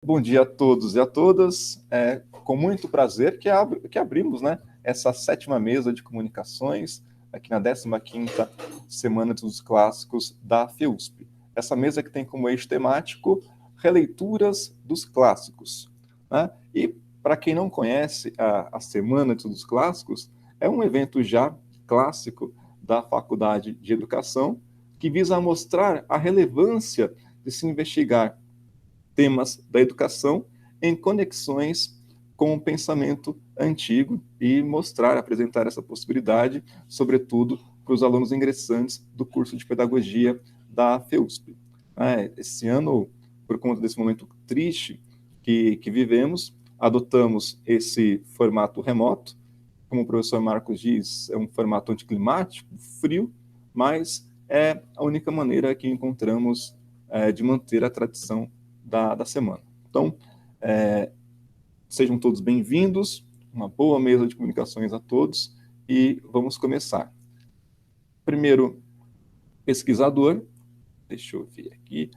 Bom dia a todos e a todas. É com muito prazer que abrimos, né, essa sétima mesa de comunicações, aqui na 15ª Semana dos Clássicos da FEUSP. Essa mesa que tem como eixo temático releituras dos clássicos, né? E, para quem não conhece, a Semana dos Clássicos é um evento já clássico da Faculdade de Educação que visa mostrar a relevância de se investigar temas da educação em conexões com o pensamento antigo e mostrar, apresentar essa possibilidade, sobretudo para os alunos ingressantes do curso de pedagogia da FEUSP. Esse ano, por conta desse momento triste que vivemos, adotamos esse formato remoto. Como o professor Marcos diz, é um formato anticlimático, frio, mas é a única maneira que encontramos de manter a tradição da semana. Então, sejam todos bem-vindos, uma boa mesa de comunicações a todos e vamos começar. Primeiro, pesquisador, deixa eu ver aqui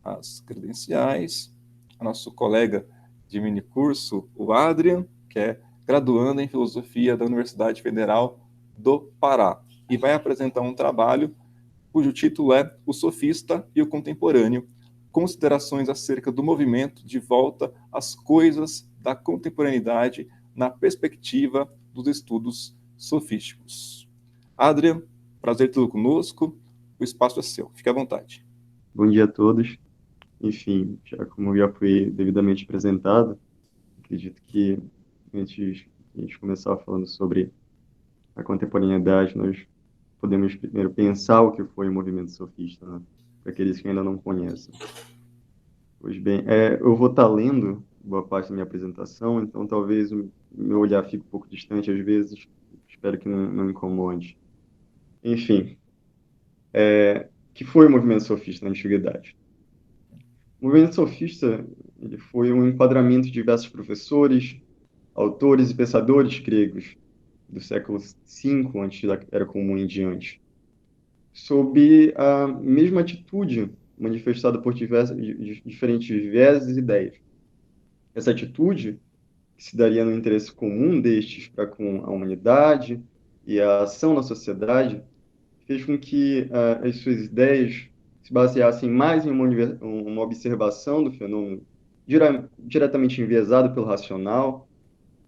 as credenciais, nosso colega de minicurso, o Adrian, que é graduando em Filosofia da Universidade Federal do Pará, e vai apresentar um trabalho cujo título é O Sofista e o Contemporâneo, considerações acerca do movimento de volta às coisas da contemporaneidade na perspectiva dos estudos sofísticos. Adrian, prazer tê-lo conosco, o espaço é seu, fique à vontade. Bom dia a todos. Enfim, como já foi devidamente apresentado, acredito que antes de a gente começar falando sobre a contemporaneidade, nós podemos primeiro pensar o que foi o movimento sofista, né? Para aqueles que ainda não conhecem. Pois bem, eu vou estar lendo boa parte da minha apresentação, então talvez o meu olhar fique um pouco distante às vezes, espero que não incomode. Enfim, que foi o movimento sofista na antiguidade? O movimento sofista ele foi um enquadramento de diversos professores, autores e pensadores gregos do século V antes da Era Comum em diante, sob a mesma atitude manifestada por diferentes vieses e ideias. Essa atitude, que se daria no interesse comum destes para com a humanidade e a ação na sociedade, fez com que as suas ideias se baseassem mais em uma observação do fenômeno diretamente enviesado pelo racional,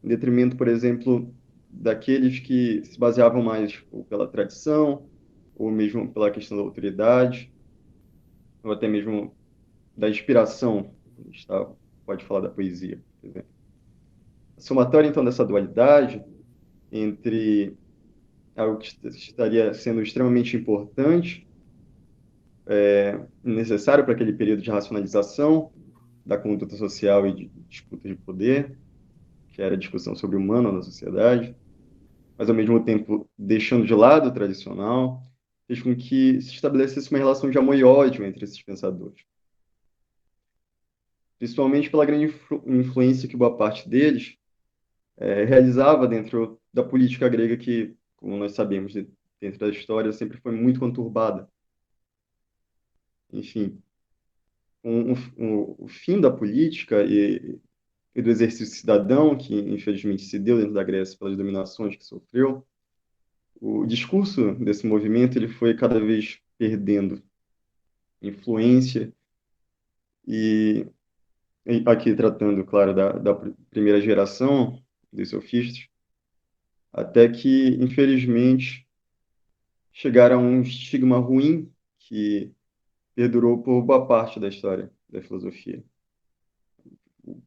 em detrimento, por exemplo, daqueles que se baseavam mais ou pela tradição, ou mesmo pela questão da autoridade, ou até mesmo da inspiração. A gente pode falar da poesia, por exemplo. A somatória, então, dessa dualidade entre algo que estaria sendo extremamente importante, necessário para aquele período de racionalização da conduta social e de disputa de poder, que era a discussão sobre o humano na sociedade, mas ao mesmo tempo deixando de lado o tradicional, fez com que se estabelecesse uma relação de amor e ódio entre esses pensadores, principalmente pela grande influência que boa parte deles realizava dentro da política grega que, como nós sabemos, dentro da história, sempre foi muito conturbada. Enfim, o fim da política e do exercício cidadão, que infelizmente se deu dentro da Grécia pelas dominações que sofreu, o discurso desse movimento ele foi cada vez perdendo influência e aqui tratando, claro, da primeira geração dos sofistas, até que, infelizmente, chegaram a um estigma ruim que perdurou por boa parte da história da filosofia.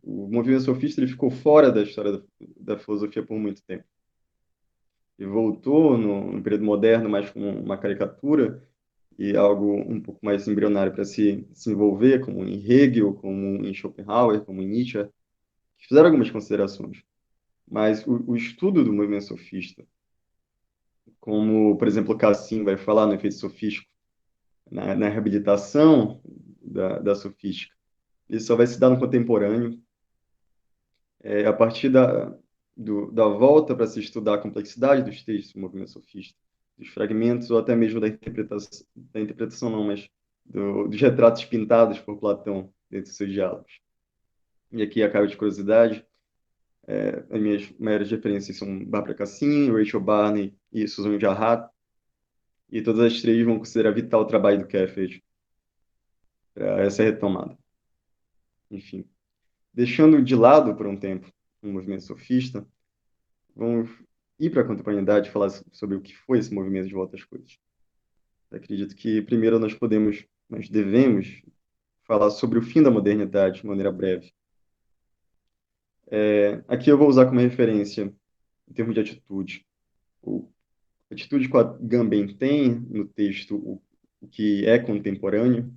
O movimento sofista ele ficou fora da história da filosofia por muito tempo. E voltou no período moderno, mais como uma caricatura e algo um pouco mais embrionário para se envolver, como em Hegel, como em Schopenhauer, como em Nietzsche, que fizeram algumas considerações. Mas o estudo do movimento sofista, como, por exemplo, Cassim vai falar no efeito sofístico, na reabilitação da sofística, ele só vai se dar no contemporâneo, a partir da volta para se estudar a complexidade dos textos do movimento sofista, dos fragmentos ou até mesmo da interpretação não, mas dos retratos pintados por Platão dentro dos seus diálogos. E aqui acaba de curiosidade, as minhas maiores referências são Barbara Cassin, Rachel Barney e Susan Jarrett, e todas as três vão considerar vital o trabalho do Kefir para essa retomada. Enfim, deixando de lado por um tempo o movimento sofista, vamos ir para a contemporaneidade e falar sobre o que foi esse movimento de volta às coisas. Eu acredito que primeiro nós devemos falar sobre o fim da modernidade de maneira breve. Aqui eu vou usar como referência, em termos de atitude, a atitude que a Agamben tem no texto, o que é contemporâneo.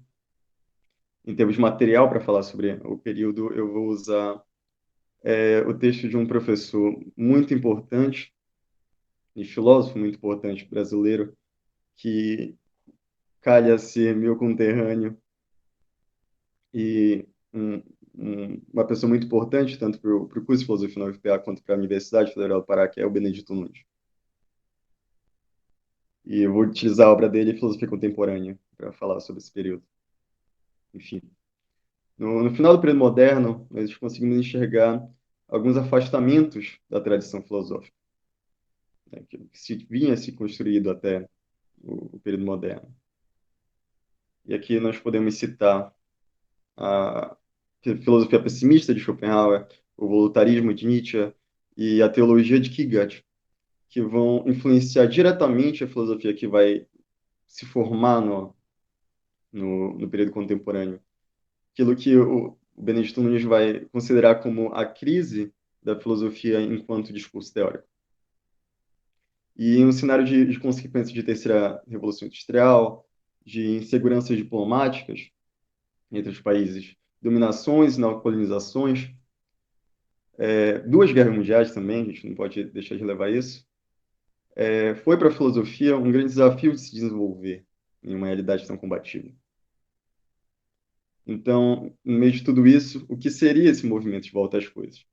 Em termos de material para falar sobre o período, eu vou usar o texto de um professor muito importante e filósofo muito importante brasileiro, que calha ser meu conterrâneo e uma pessoa muito importante, tanto para o curso de filosofia na UFPA quanto para a Universidade Federal do Pará, que é o Benedito Nunes. E eu vou utilizar a obra dele, Filosofia Contemporânea, para falar sobre esse período. Enfim, no final do período moderno, nós conseguimos enxergar alguns afastamentos da tradição filosófica, né, que vinha se construído até o período moderno. E aqui nós podemos citar a filosofia pessimista de Schopenhauer, o voluntarismo de Nietzsche e a teologia de Kierkegaard, que vão influenciar diretamente a filosofia que vai se formar no período contemporâneo. Aquilo que o Benedito Nunes vai considerar como a crise da filosofia enquanto discurso teórico. E em um cenário de consequências de terceira revolução industrial, de inseguranças diplomáticas entre os países, dominações e neocolonizações, duas guerras mundiais também, a gente não pode deixar de levar isso, foi para a filosofia um grande desafio de se desenvolver em uma realidade tão combativa. Então, no meio de tudo isso, o que seria esse movimento de volta às coisas?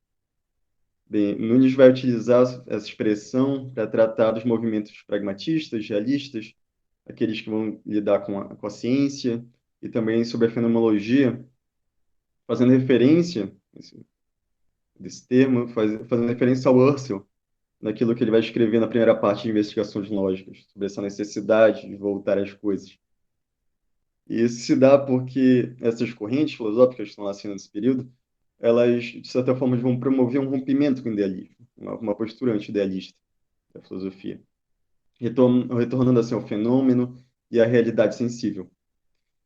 Bem, Nunes vai utilizar essa expressão para tratar dos movimentos pragmatistas, realistas, aqueles que vão lidar com a ciência, e também sobre a fenomenologia, fazendo referência, desse termo, fazendo referência ao Husserl, naquilo que ele vai escrever na primeira parte de Investigações Lógicas, sobre essa necessidade de voltar às coisas. E isso se dá porque essas correntes filosóficas que estão nascendo nesse período, elas, de certa forma, vão promover um rompimento com o idealismo, uma postura anti-idealista da filosofia, retornando assim ao fenômeno e à realidade sensível.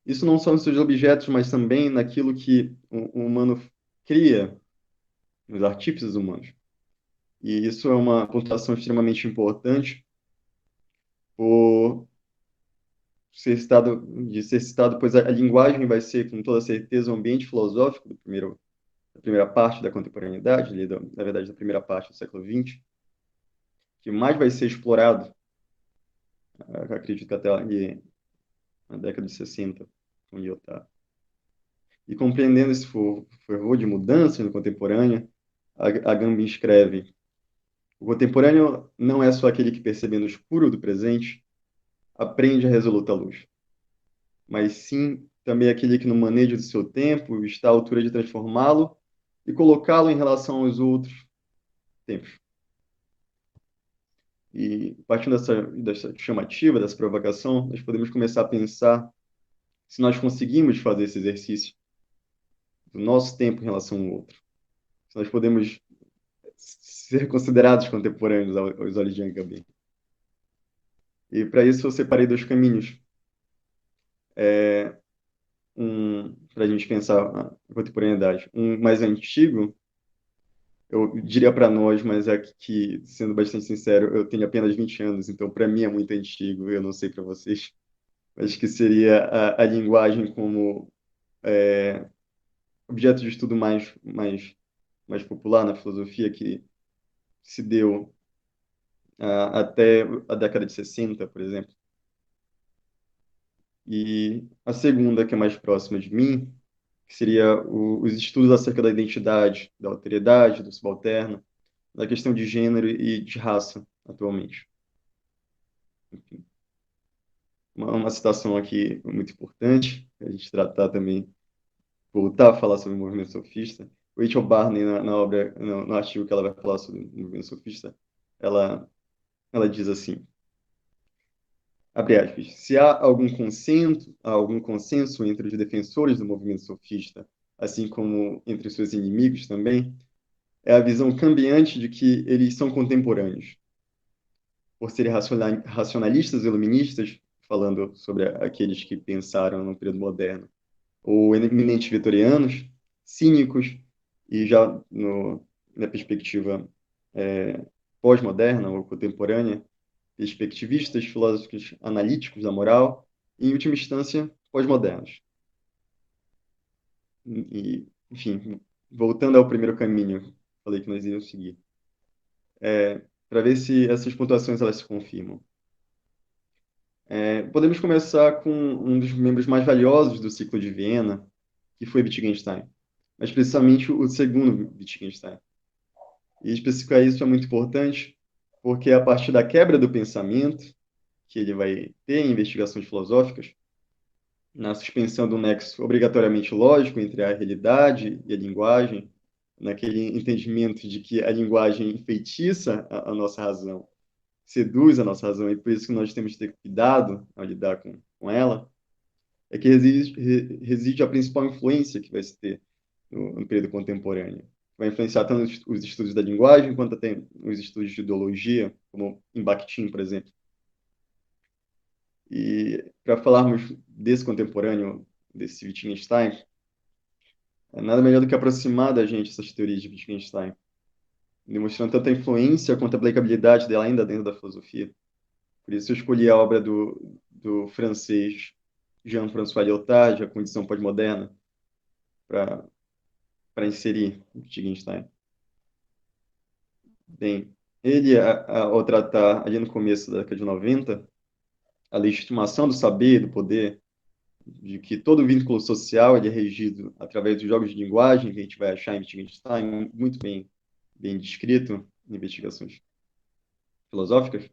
Isso não só nos seus objetos, mas também naquilo que o humano cria, nos artífices humanos. E isso é uma pontuação extremamente importante por ser citado, pois a linguagem vai ser, com toda certeza, o ambiente filosófico da primeira parte da contemporaneidade, na verdade, da primeira parte do século XX, que mais vai ser explorado, acredito que até ali, na década de 60, com Lyotard. E compreendendo esse fervor de mudança no contemporâneo, a Gambin escreve: o contemporâneo não é só aquele que, percebendo o escuro do presente, aprende a resoluta luz, mas sim também aquele que, no manejo do seu tempo, está à altura de transformá-lo e colocá-lo em relação aos outros tempos. E, partindo dessa chamativa, dessa provocação, nós podemos começar a pensar se nós conseguimos fazer esse exercício do nosso tempo em relação ao outro. Se nós podemos ser considerados contemporâneos aos olhos de Agamben. E, para isso, eu separei dois caminhos. Para a gente pensar a contemporaneidade. Um mais antigo, eu diria para nós, mas é que, sendo bastante sincero, eu tenho apenas 20 anos, então para mim é muito antigo, eu não sei para vocês, mas que seria a linguagem como objeto de estudo mais popular na filosofia, que se deu até a década de 60, por exemplo. E a segunda, que é mais próxima de mim, que seria os estudos acerca da identidade, da alteridade, do subalterno, da questão de gênero e de raça, atualmente. Enfim, uma citação aqui muito importante, a gente tratar também, voltar a falar sobre o movimento sofista, Rachel Barney, na obra, no artigo que ela vai falar sobre o movimento sofista, ela, ela diz assim, abre aspas, se há algum consenso entre os defensores do movimento sofista, assim como entre seus inimigos também, é a visão cambiante de que eles são contemporâneos. Por serem racionalistas e iluministas, falando sobre aqueles que pensaram no período moderno, ou eminentes vitorianos, cínicos, e já na perspectiva pós-moderna ou contemporânea, perspectivistas, filósofos analíticos da moral, e, em última instância, pós-modernos. E, enfim, voltando ao primeiro caminho, falei que nós iríamos seguir, para ver se essas pontuações elas se confirmam. Podemos começar com um dos membros mais valiosos do ciclo de Viena, que foi Wittgenstein, mas precisamente o segundo Wittgenstein. E especificar isso é muito importante, porque é a partir da quebra do pensamento que ele vai ter em investigações filosóficas, na suspensão do nexo obrigatoriamente lógico entre a realidade e a linguagem, naquele entendimento de que a linguagem enfeitiça a nossa razão, seduz a nossa razão, e por isso que nós temos que ter cuidado ao lidar com ela, é que reside a principal influência que vai se ter no período contemporâneo. Vai influenciar tanto os estudos da linguagem, quanto até os estudos de ideologia, como em Bakhtin, por exemplo. E para falarmos desse contemporâneo, desse Wittgenstein, é nada melhor do que aproximar da gente essas teorias de Wittgenstein, demonstrando tanto a influência quanto a aplicabilidade dela ainda dentro da filosofia. Por isso eu escolhi a obra do francês Jean-François Lyotard, A Condição Pós-Moderna, para inserir Wittgenstein. Bem, ele, ao tratar ali no começo da década de 90, a legitimação do saber, do poder, de que todo vínculo social ele é regido através dos jogos de linguagem, que a gente vai achar em Wittgenstein, muito bem descrito em investigações filosóficas.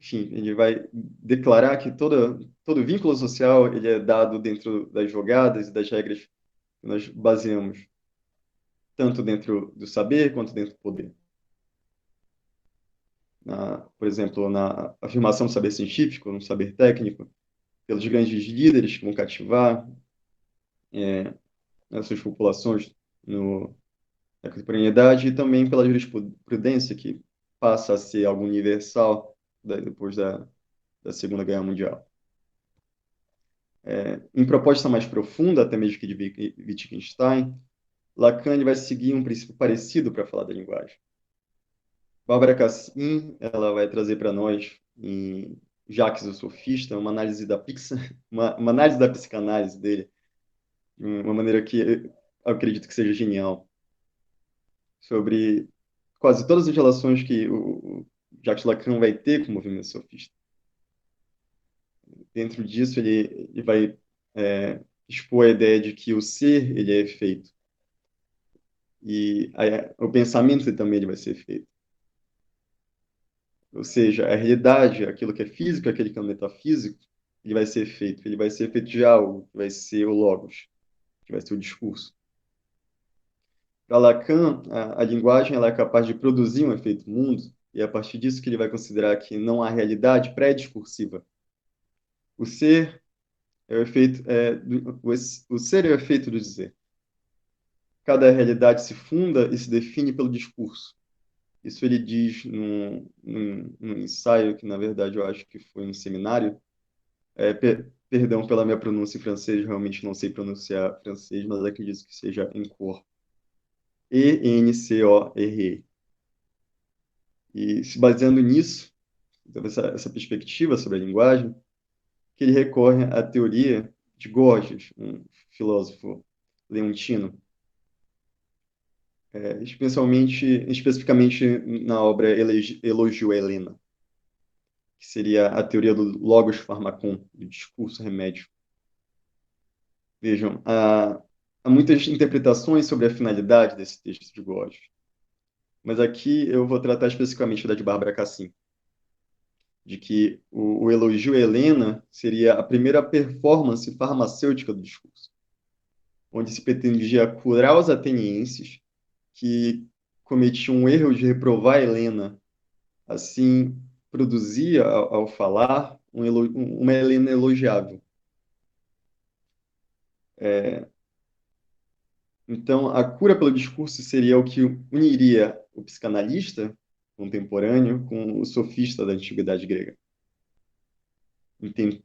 Enfim, ele vai declarar que todo vínculo social ele é dado dentro das jogadas e das regras que nós baseamos, tanto dentro do saber quanto dentro do poder. Por exemplo, na afirmação do saber científico, no saber técnico, pelos grandes líderes que vão cativar as suas populações na contemporaneidade, e também pela jurisprudência, que passa a ser algo universal depois da Segunda Guerra Mundial. Em proposta mais profunda, até mesmo que de Wittgenstein, Lacan vai seguir um princípio parecido para falar da linguagem. Bárbara Cassim, ela vai trazer para nós, em Jacques o Sofista, uma análise uma análise da psicanálise dele, de uma maneira que eu acredito que seja genial, sobre quase todas as relações que o Jacques Lacan vai ter com o movimento sofista. Dentro disso, ele vai expor a ideia de que o ser ele é efeito, e o pensamento também ele vai ser efeito. Ou seja, a realidade, aquilo que é físico, aquele que é metafísico, ele vai ser feito. Ele vai ser feito de algo, que vai ser o logos, que vai ser o discurso. Para Lacan, a linguagem ela é capaz de produzir um efeito mundo, e é a partir disso que ele vai considerar que não há realidade pré-discursiva. O ser é o efeito, o ser é o efeito do dizer. Cada realidade se funda e se define pelo discurso. Isso ele diz num ensaio que, na verdade, eu acho que foi um seminário. Perdão pela minha pronúncia em francês, realmente não sei pronunciar francês, mas acredito que seja Encore. ENCORE. E se baseando nisso, então essa perspectiva sobre a linguagem, que ele recorre à teoria de Gorgias, um filósofo leontino, especificamente na obra Elogio a Helena, que seria a teoria do logos pharmakon, do discurso remédio. Vejam, há muitas interpretações sobre a finalidade desse texto de Gorgias, mas aqui eu vou tratar especificamente da de Bárbara Cassim, de que o elogio a Helena seria a primeira performance farmacêutica do discurso. onde se pretendia curar os atenienses que cometiam um erro de reprovar Helena. Assim, produzia, ao falar, uma Helena elogiável. Então, a cura pelo discurso seria o que uniria o psicanalista contemporâneo com o sofista da antiguidade grega.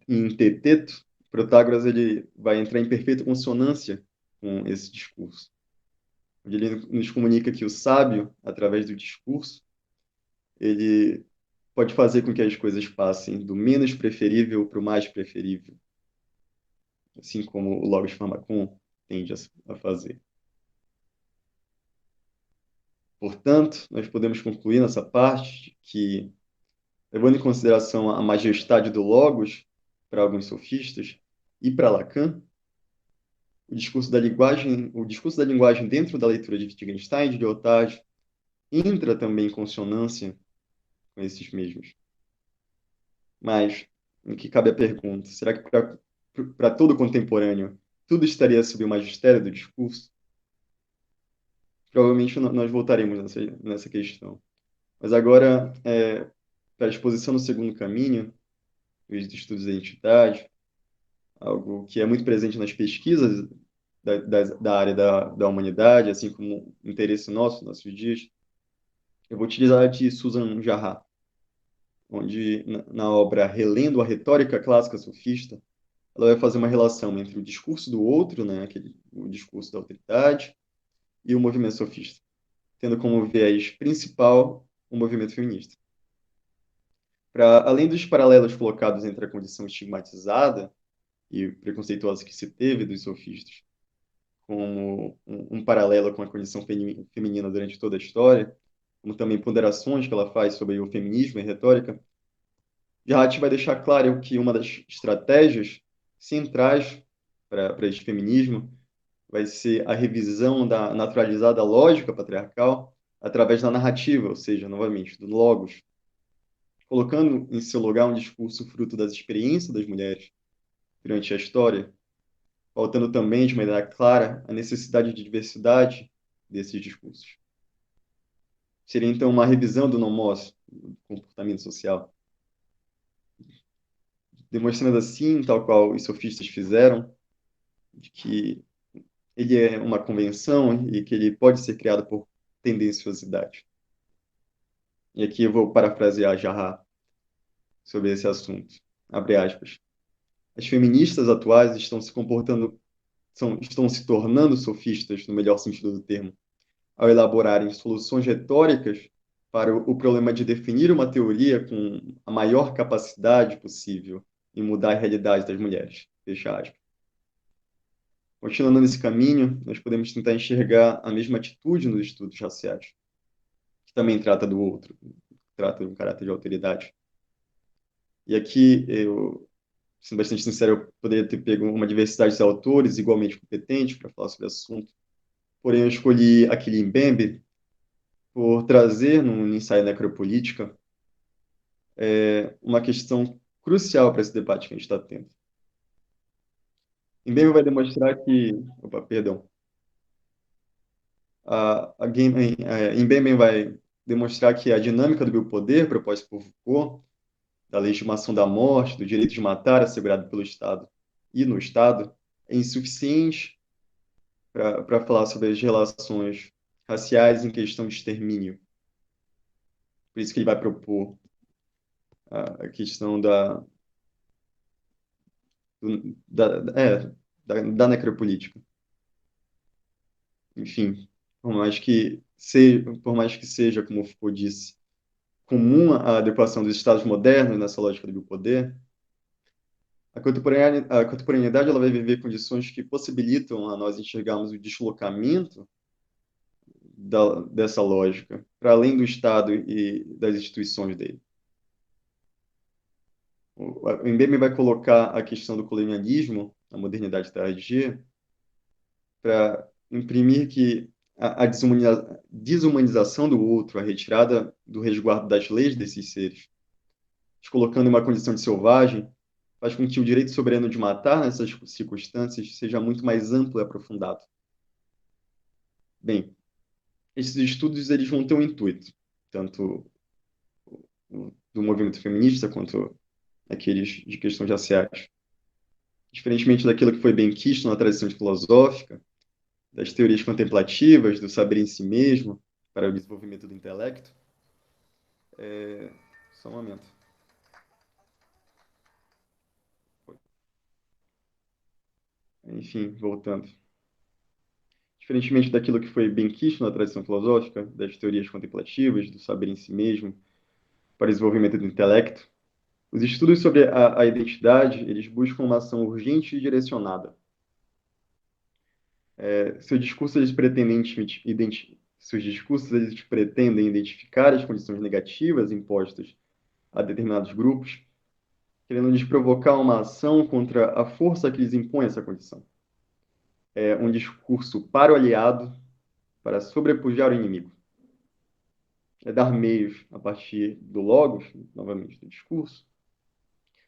Em Teteto, Protágoras ele vai entrar em perfeita consonância com esse discurso, onde ele nos comunica que o sábio, através do discurso, ele pode fazer com que as coisas passem do menos preferível para o mais preferível, assim como o Logos Pharmacon tende a fazer. Portanto, nós podemos concluir nessa parte que, levando em consideração a majestade do Logos para alguns sofistas e para Lacan, o discurso da linguagem dentro da leitura de Wittgenstein e de Lyotard entra também em consonância com esses mesmos. Mas, o que cabe a pergunta, será que para todo contemporâneo tudo estaria sob o magistério do discurso? Provavelmente nós voltaremos nessa questão. Mas agora, para a exposição no segundo caminho, os estudos da identidade, algo que é muito presente nas pesquisas da área da humanidade, assim como interesse nosso, nossos dias, eu vou utilizar de Susan Jarrah, onde na obra Relendo a Retórica Clássica Sofista, ela vai fazer uma relação entre o discurso do outro, né, o discurso da autoridade, e o movimento sofista, tendo como viés principal o movimento feminista. Além dos paralelos colocados entre a condição estigmatizada e preconceituosa que se teve dos sofistas, como um paralelo com a condição feminina durante toda a história, como também ponderações que ela faz sobre o feminismo e retórica, Jarrah vai deixar claro que uma das estratégias centrais para esse feminismo vai ser a revisão da naturalizada lógica patriarcal através da narrativa, ou seja, novamente, do logos, colocando em seu lugar um discurso fruto das experiências das mulheres durante a história, faltando também, de maneira clara, a necessidade de diversidade desses discursos. Seria, então, uma revisão do nomos, do comportamento social, demonstrando assim, tal qual os sofistas fizeram, de que ele é uma convenção e que ele pode ser criado por tendenciosidade. E aqui eu vou parafrasear Jarrah sobre esse assunto. Abre aspas. As feministas atuais estão se comportando, estão se tornando sofistas, no melhor sentido do termo, ao elaborarem soluções retóricas para o problema de definir uma teoria com a maior capacidade possível em mudar a realidade das mulheres. Fecha aspas. Continuando nesse caminho, nós podemos tentar enxergar a mesma atitude nos estudos raciais, que também trata do outro, trata de um caráter de autoridade. E aqui, sendo bastante sincero, eu poderia ter pego uma diversidade de autores igualmente competentes para falar sobre o assunto, porém eu escolhi aquele Mbembe por trazer, num ensaio necropolítica, uma questão crucial para esse debate que a gente está tendo. Mbembe vai demonstrar que... Opa, perdão. Mbembe vai demonstrar que a dinâmica do biopoder proposta por Foucault, da legitimação da morte, do direito de matar assegurado pelo Estado e no Estado, é insuficiente para falar sobre as relações raciais em questão de extermínio. Por isso que ele vai propor a questão da necropolítica. Enfim, por mais que seja, como o Foucault disse, comum a adequação dos Estados modernos nessa lógica do poder, a contemporaneidade ela vai viver condições que possibilitam a nós enxergarmos o deslocamento dessa lógica para além do Estado e das instituições dele. O Mbembe vai colocar a questão do colonialismo, a modernidade tardia, para imprimir que a desumanização do outro, a retirada do resguardo das leis desses seres, os colocando em uma condição de selvagem, faz com que o direito soberano de matar, nessas circunstâncias, seja muito mais amplo e aprofundado. Bem, esses estudos eles vão ter um intuito, tanto do movimento feminista quanto aqueles de questões raciais. Diferentemente daquilo que foi bem quisto na tradição filosófica, das teorias contemplativas, do saber em si mesmo, para o desenvolvimento do intelecto. Só um momento. Enfim, voltando. Diferentemente daquilo que foi bem quisto na tradição filosófica, das teorias contemplativas, do saber em si mesmo, para o desenvolvimento do intelecto, os estudos sobre a identidade, eles buscam uma ação urgente e direcionada. Seus discursos, eles pretendem identificar as condições negativas impostas a determinados grupos, querendo lhes provocar uma ação contra a força que lhes impõe essa condição. É um discurso para o aliado, para sobrepujar o inimigo. É dar meios, a partir do logos, novamente do discurso,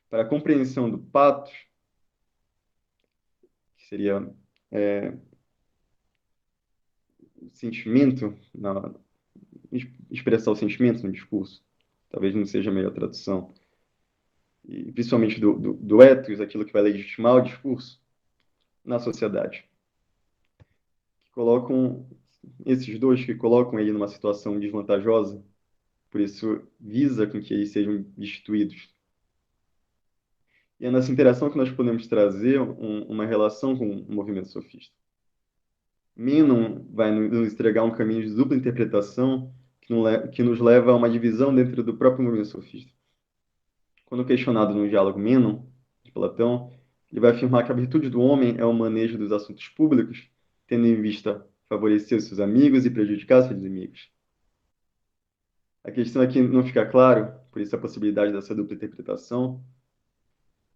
para a compreensão do patos, que seria o sentimento, expressar o sentimento no discurso. Talvez não seja a melhor tradução. E principalmente do ethos, aquilo que vai legitimar o discurso na sociedade. Que colocam esses dois que colocam ele numa situação desvantajosa, por isso visa com que eles sejam destituídos. E é nessa interação que nós podemos trazer uma relação com o movimento sofista. Menon vai nos entregar um caminho de dupla interpretação que nos leva a uma divisão dentro do próprio movimento sofista. Quando questionado no diálogo Menon, de Platão, ele vai afirmar que a virtude do homem é o manejo dos assuntos públicos, tendo em vista favorecer os seus amigos e prejudicar seus inimigos. A questão aqui não fica claro, por isso a possibilidade dessa dupla interpretação,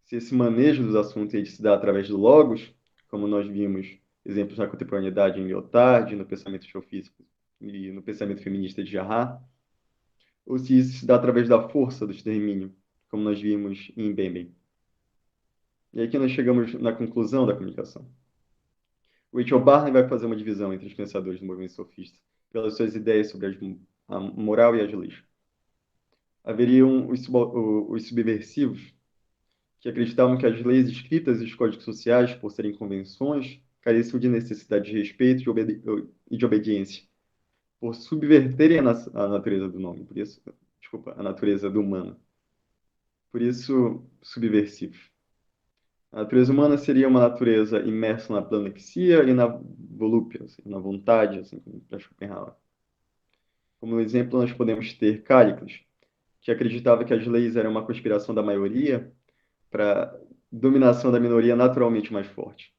se esse manejo dos assuntos ele se dá através do logos, como nós vimos exemplos na contemporaneidade em Lyotard, no pensamento geofísico e no pensamento feminista de Jarrah, ou se isso se dá através da força do extermínio, como nós vimos em Bembe. E aqui nós chegamos na conclusão da comunicação. O Rachel Barney vai fazer uma divisão entre os pensadores do movimento sofista, pelas suas ideias sobre a moral e as leis. Haveriam os subversivos, que acreditavam que as leis escritas e os códigos sociais, por serem convenções, careciam de necessidade de respeito e de obediência, por subverterem a natureza do nome, por isso, desculpa, a natureza do humano. Por isso, subversivos. A natureza humana seria uma natureza imersa na planexia e na volúpia, assim, na vontade, assim, para Schopenhauer. Como exemplo, nós podemos ter Cállicles, que acreditava que as leis eram uma conspiração da maioria para dominação da minoria naturalmente mais forte.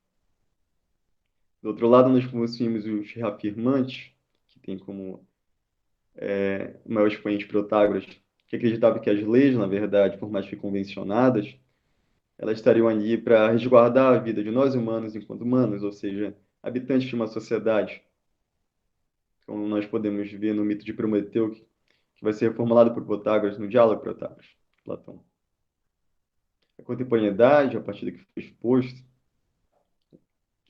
Do outro lado, nós possuímos os reafirmantes, que tem como o maior expoente Protágoras, que acreditava que as leis, na verdade, por mais que convencionadas, elas estariam ali para resguardar a vida de nós humanos enquanto humanos, ou seja, habitantes de uma sociedade. Como nós podemos ver no mito de Prometeu, que vai ser formulado por Protágoras no diálogo Protágoras, Platão. A contemporaneidade, a partir do que foi exposto,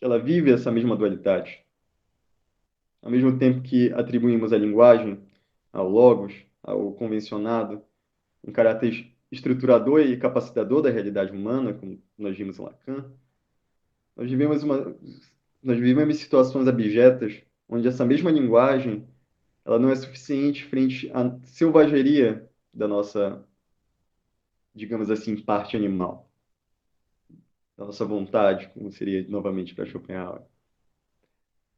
ela vive essa mesma dualidade. Ao mesmo tempo que atribuímos à linguagem, ao logos, ao convencionado, um caráter estruturador e capacitador da realidade humana, como nós vimos em Lacan, nós vivemos situações abjetas onde essa mesma linguagem ela não é suficiente frente à selvageria da nossa, digamos assim, parte animal, da nossa vontade, como seria novamente para Schopenhauer.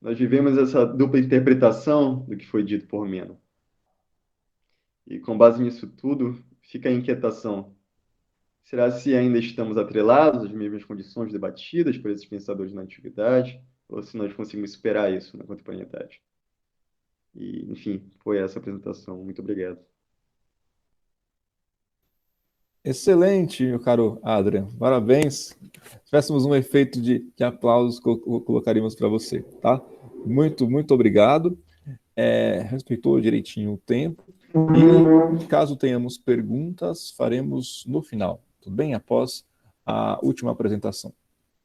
Nós vivemos essa dupla interpretação do que foi dito por Menon. E com base nisso tudo, fica a inquietação. Será se ainda estamos atrelados às mesmas condições debatidas por esses pensadores na antiguidade, ou se nós conseguimos superar isso na contemporaneidade? E, enfim, foi essa a apresentação. Muito obrigado. Excelente, meu caro Adrian. Parabéns. Se tivéssemos um efeito de aplausos, colocaríamos para você, tá? Muito, muito obrigado. Respeitou direitinho o tempo. E caso tenhamos perguntas, faremos no final, tudo bem? Após a última apresentação,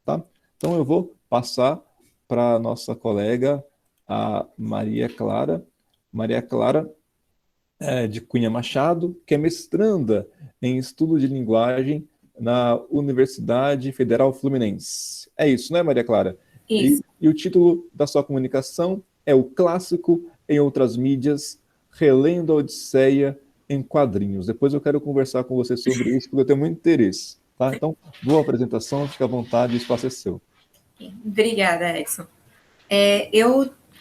tá? Então eu vou passar para a nossa colega, a Maria Clara. Maria Clara de Cunha Machado, que é mestranda em estudo de linguagem na Universidade Federal Fluminense. É isso, né, Maria Clara? Isso. E o título da sua comunicação é O Clássico em Outras Mídias, Relendo a Odisseia em Quadrinhos. Depois eu quero conversar com você sobre isso, porque eu tenho muito interesse. Tá? Então, boa apresentação, fica à vontade, o espaço é seu. Obrigada, Edson.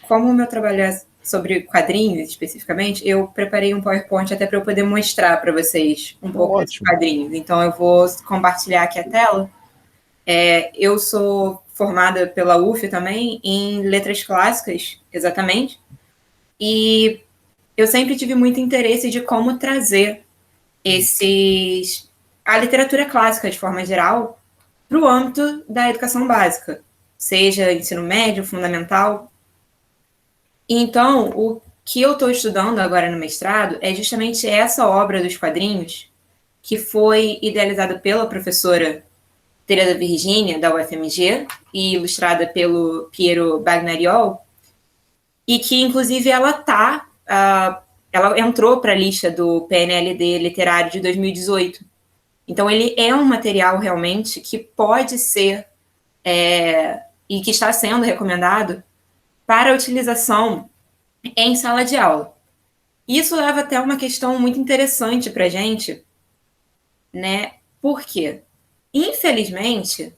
Como o meu trabalho é sobre quadrinhos, especificamente, eu preparei um PowerPoint até para eu poder mostrar para vocês um pouco desses quadrinhos. Então, eu vou compartilhar aqui a tela. Eu sou formada pela UF também em letras clássicas, exatamente, e eu sempre tive muito interesse de como trazer a literatura clássica, de forma geral, para o âmbito da educação básica, seja ensino médio, fundamental. Então, o que eu estou estudando agora no mestrado é justamente essa obra dos quadrinhos, que foi idealizada pela professora Tereza Virgínia, da UFMG, e ilustrada pelo Piero Bagnariol, e que, inclusive, ela entrou para a lista do PNLD literário de 2018. Então, ele é um material realmente que pode ser e que está sendo recomendado para utilização em sala de aula. Isso leva até uma questão muito interessante para a gente, né? Porque, infelizmente,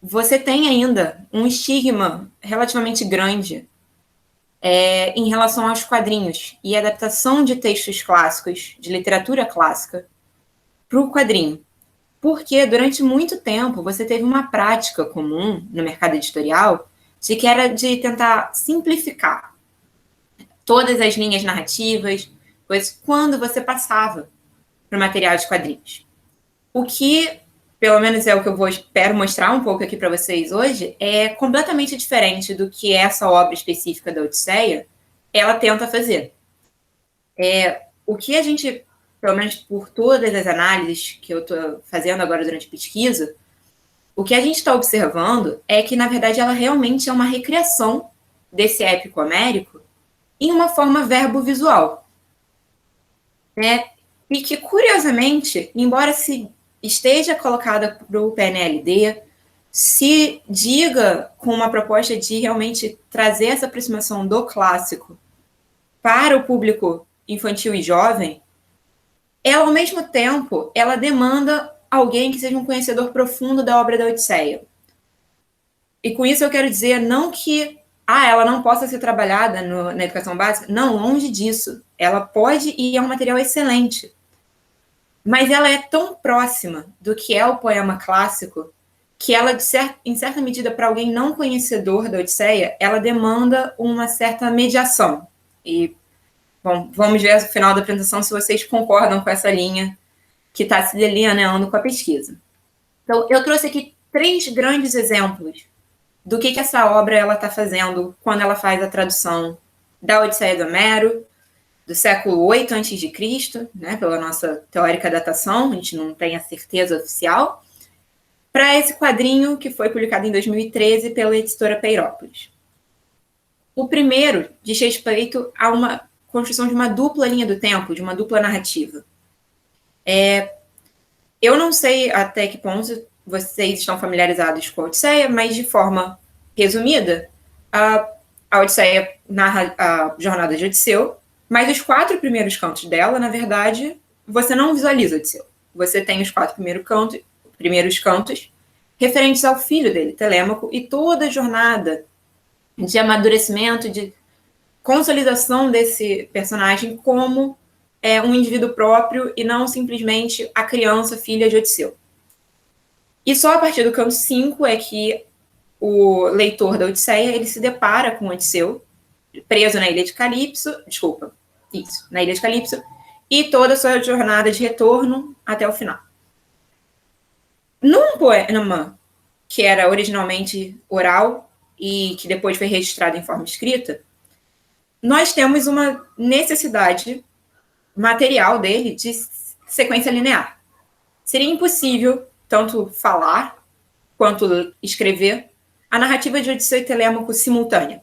você tem ainda um estigma relativamente grande em relação aos quadrinhos e adaptação de textos clássicos, de literatura clássica, para o quadrinho. Porque, durante muito tempo, você teve uma prática comum no mercado editorial que era de tentar simplificar todas as linhas narrativas, pois quando você passava para o material de quadrinhos. O que, pelo menos é o que eu espero mostrar um pouco aqui para vocês hoje, é completamente diferente do que essa obra específica da Odisseia ela tenta fazer. O que a gente, pelo menos por todas as análises que eu estou fazendo agora durante a pesquisa, o que a gente está observando é que, na verdade, ela realmente é uma recriação desse épico homérico em uma forma verbo-visual. E que, curiosamente, embora se esteja colocada para o PNLD, se diga com uma proposta de realmente trazer essa aproximação do clássico para o público infantil e jovem, ela, ao mesmo tempo, ela demanda alguém que seja um conhecedor profundo da obra da Odisseia. E com isso eu quero dizer não que ela não possa ser trabalhada na educação básica. Não, longe disso. Ela pode e é um material excelente. Mas ela é tão próxima do que é o poema clássico que ela, em certa medida, para alguém não conhecedor da Odisseia, ela demanda uma certa mediação. E, bom, vamos ver no final da apresentação se vocês concordam com essa linha que está se delineando com a pesquisa. Então, eu trouxe aqui 3 grandes exemplos do que essa obra está fazendo quando ela faz a tradução da Odisseia do Homero, do século 8 a.C., né, pela nossa teórica datação, a gente não tem a certeza oficial, para esse quadrinho que foi publicado em 2013 pela editora Peirópolis. O primeiro diz respeito a uma construção de uma dupla linha do tempo, de uma dupla narrativa. Eu não sei até que ponto vocês estão familiarizados com a Odisseia, mas de forma resumida, a Odisseia narra a jornada de Odisseu, mas os 4 primeiros cantos dela, na verdade, você não visualiza Odisseu. Você tem os 4 primeiros cantos referentes ao filho dele, Telêmaco, e toda a jornada de amadurecimento, de consolidação desse personagem como um indivíduo próprio e não simplesmente a criança, filha de Odisseu. E só a partir do canto 5 é que o leitor da Odisseia ele se depara com Odisseu, preso na ilha de Calipso, na ilha de Calipso, e toda a sua jornada de retorno até o final. Num poema que era originalmente oral e que depois foi registrado em forma escrita, nós temos uma necessidade material dele de sequência linear. Seria impossível tanto falar quanto escrever a narrativa de Odisseu e Telêmaco simultânea.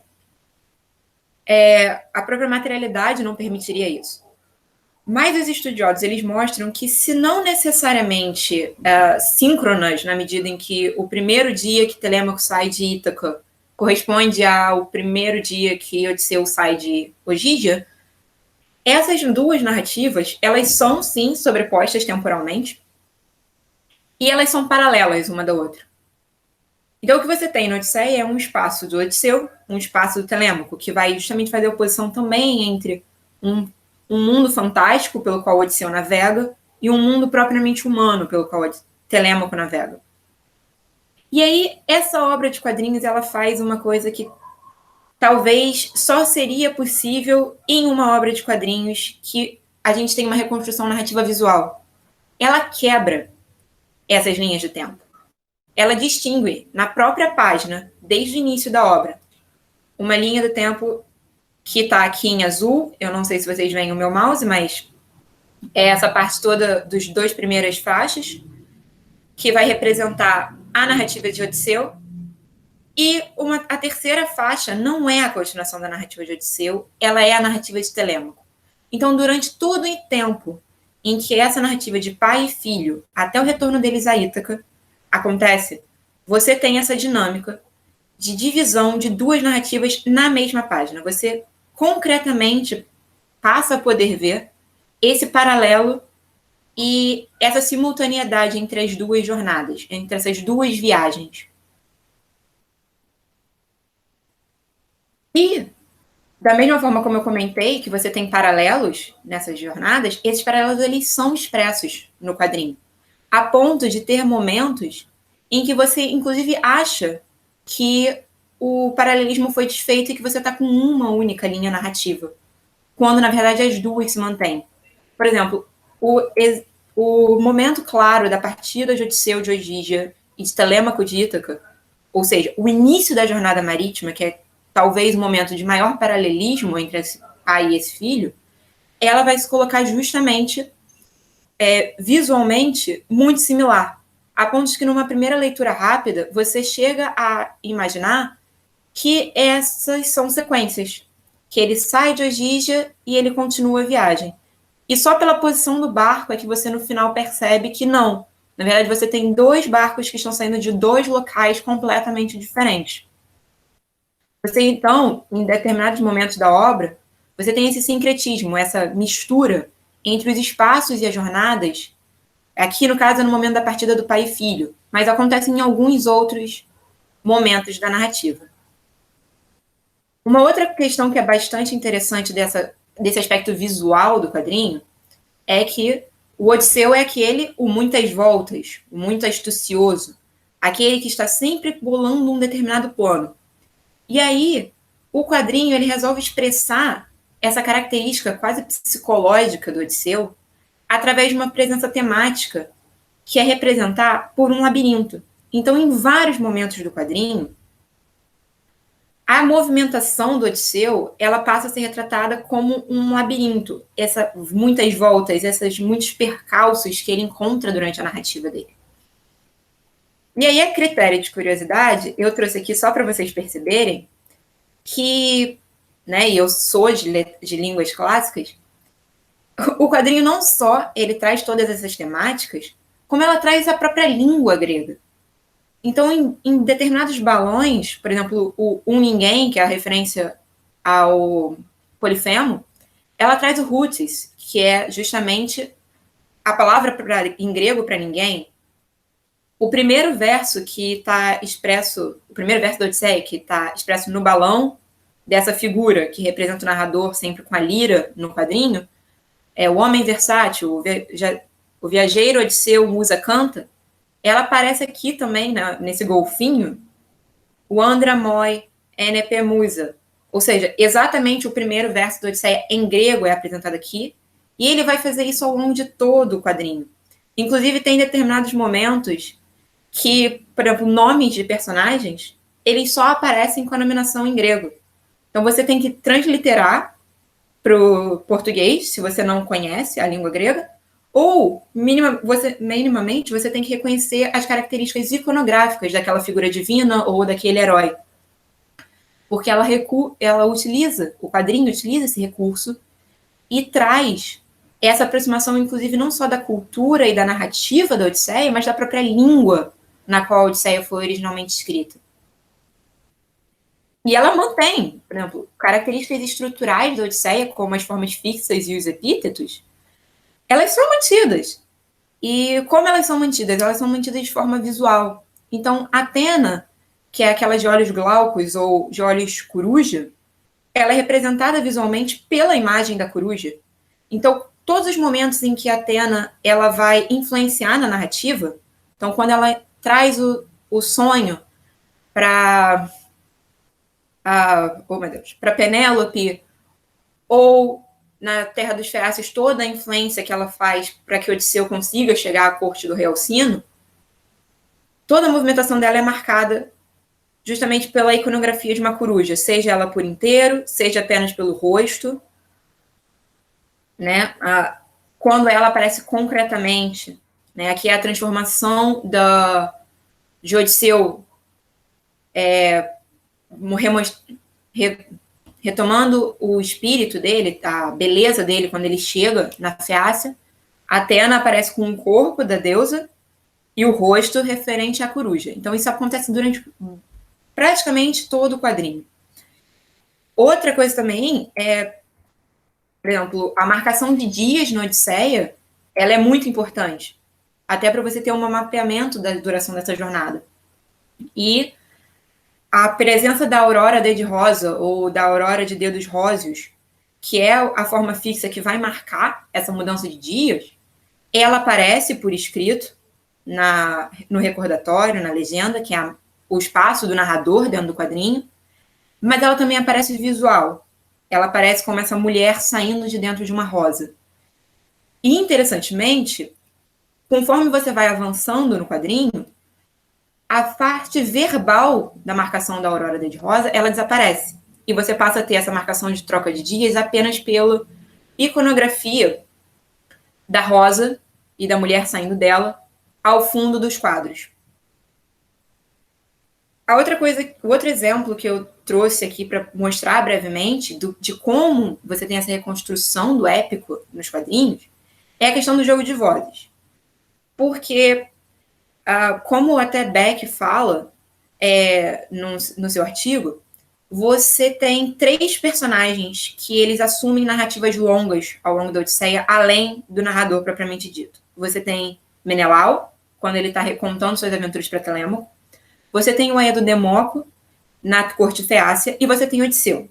A própria materialidade não permitiria isso. Mas os estudiosos, eles mostram que, se não necessariamente síncronas, na medida em que o primeiro dia que Telêmaco sai de Ítaca corresponde ao primeiro dia que Odisseu sai de Ogígia, essas duas narrativas, elas são, sim, sobrepostas temporalmente, e elas são paralelas uma da outra. Então, o que você tem no Odisseia é um espaço do Odisseu, um espaço do Telêmaco, que vai justamente fazer oposição também entre um mundo fantástico pelo qual Odisseu navega e um mundo propriamente humano pelo qual Telêmaco navega. E aí, essa obra de quadrinhos, ela faz uma coisa que talvez só seria possível em uma obra de quadrinhos que a gente tem uma reconstrução narrativa visual. Ela quebra essas linhas de tempo. Ela distingue na própria página, desde o início da obra, uma linha do tempo que está aqui em azul. Eu não sei se vocês veem o meu mouse, mas é essa parte toda dos 2 primeiras faixas, que vai representar a narrativa de Odisseu. E a terceira faixa não é a continuação da narrativa de Odisseu, ela é a narrativa de Telêmaco. Então, durante todo o tempo em que essa narrativa de pai e filho, até o retorno deles a Ítaca, acontece, você tem essa dinâmica de divisão de 2 narrativas na mesma página. Você concretamente passa a poder ver esse paralelo e essa simultaneidade entre as 2 jornadas, entre essas 2 viagens. E, da mesma forma como eu comentei, que você tem paralelos nessas jornadas, esses paralelos eles são expressos no quadrinho, a ponto de ter momentos em que você, inclusive, acha que o paralelismo foi desfeito e que você está com uma única linha narrativa, quando, na verdade, as 2 se mantêm. Por exemplo, o momento claro da partida de Odisseu de Ogígia e de Telêmaco de Ítaca, ou seja, o início da jornada marítima, que é talvez o momento de maior paralelismo entre esse pai e esse filho, ela vai se colocar justamente visualmente muito similar, a ponto de que numa primeira leitura rápida você chega a imaginar que essas são sequências, que ele sai de Ogígia e ele continua a viagem. E só pela posição do barco é que você no final percebe que não. Na verdade, você tem 2 barcos que estão saindo de 2 locais completamente diferentes. Você, então, em determinados momentos da obra, você tem esse sincretismo, essa mistura entre os espaços e as jornadas. Aqui, no caso, é no momento da partida do pai e filho, mas acontece em alguns outros momentos da narrativa. Uma outra questão que é bastante interessante desse aspecto visual do quadrinho é que o Odisseu é aquele, o muitas voltas, o muito astucioso, aquele que está sempre bolando um determinado plano. E aí, o quadrinho ele resolve expressar essa característica quase psicológica do Odisseu através de uma presença temática que é representar por um labirinto. Então, em vários momentos do quadrinho, a movimentação do Odisseu ela passa a ser retratada como um labirinto, muitas voltas, esses muitos percalços que ele encontra durante a narrativa dele. E aí, a critério de curiosidade, eu trouxe aqui só para vocês perceberem que, né, e eu sou de línguas clássicas, o quadrinho não só ele traz todas essas temáticas, como ela traz a própria língua grega. Então, em determinados balões, por exemplo, o Um Ninguém, que é a referência ao Polifemo, ela traz o rútis, que é justamente a palavra em grego para ninguém. O primeiro verso que está expresso, o primeiro verso da Odisseia, que está expresso no balão dessa figura que representa o narrador sempre com a lira no quadrinho, é o homem versátil, o viajeiro Odisseu musa canta, ela aparece aqui também, nesse golfinho, o Andramoi NP musa. Ou seja, exatamente o primeiro verso da Odisseia em grego é apresentado aqui, e ele vai fazer isso ao longo de todo o quadrinho. Inclusive, tem determinados momentos que, por exemplo, nomes de personagens, eles só aparecem com a nominação em grego. Então, você tem que transliterar para o português, se você não conhece a língua grega, Ou, minimamente, você tem que reconhecer as características iconográficas daquela figura divina ou daquele herói. Porque ela utiliza, o quadrinho utiliza esse recurso e traz essa aproximação, inclusive, não só da cultura e da narrativa da Odisseia, mas da própria língua na qual a Odisseia foi originalmente escrita. E ela mantém, por exemplo, características estruturais da Odisseia, como as formas fixas e os epítetos, elas são mantidas. E como elas são mantidas? Elas são mantidas de forma visual. Então, Atena, que é aquela de olhos glaucos ou de olhos coruja, ela é representada visualmente pela imagem da coruja. Então, todos os momentos em que Atena ela vai influenciar na narrativa, então, quando ela traz o sonho para para Penélope, ou na Terra dos Feácios, toda a influência que ela faz para que Odisseu consiga chegar à corte do rei Alcino, toda a movimentação dela é marcada justamente pela iconografia de uma coruja, seja ela por inteiro, seja apenas pelo rosto, né? Quando ela aparece concretamente, né? Aqui é a transformação de Odisseu retomando o espírito dele, a beleza dele quando ele chega na Feácia. Atena aparece com o corpo da deusa e o rosto referente à coruja. Então isso acontece durante praticamente todo o quadrinho. Outra coisa também é, por exemplo, a marcação de dias na Odisseia, ela é muito importante, até para você ter um mapeamento da duração dessa jornada. E a presença da aurora de rosa ou da aurora de dedos róseos, que é a forma fixa que vai marcar essa mudança de dias, ela aparece por escrito no recordatório, na legenda, que é o espaço do narrador dentro do quadrinho, mas ela também aparece visual. Ela aparece como essa mulher saindo de dentro de uma rosa. E, interessantemente, conforme você vai avançando no quadrinho, a parte verbal da marcação da aurora de rosa, ela desaparece. E você passa a ter essa marcação de troca de dias apenas pela iconografia da rosa e da mulher saindo dela ao fundo dos quadros. O outro exemplo que eu trouxe aqui para mostrar brevemente de como você tem essa reconstrução do épico nos quadrinhos é a questão do jogo de vozes. Porque, como até Beck fala no seu artigo, você tem 3 personagens que eles assumem narrativas longas ao longo da Odisseia, além do narrador propriamente dito. Você tem Menelau, quando ele está recontando suas aventuras para Telêmaco. Você tem o Aedo Demócrito na corte feácia e você tem Odisseu.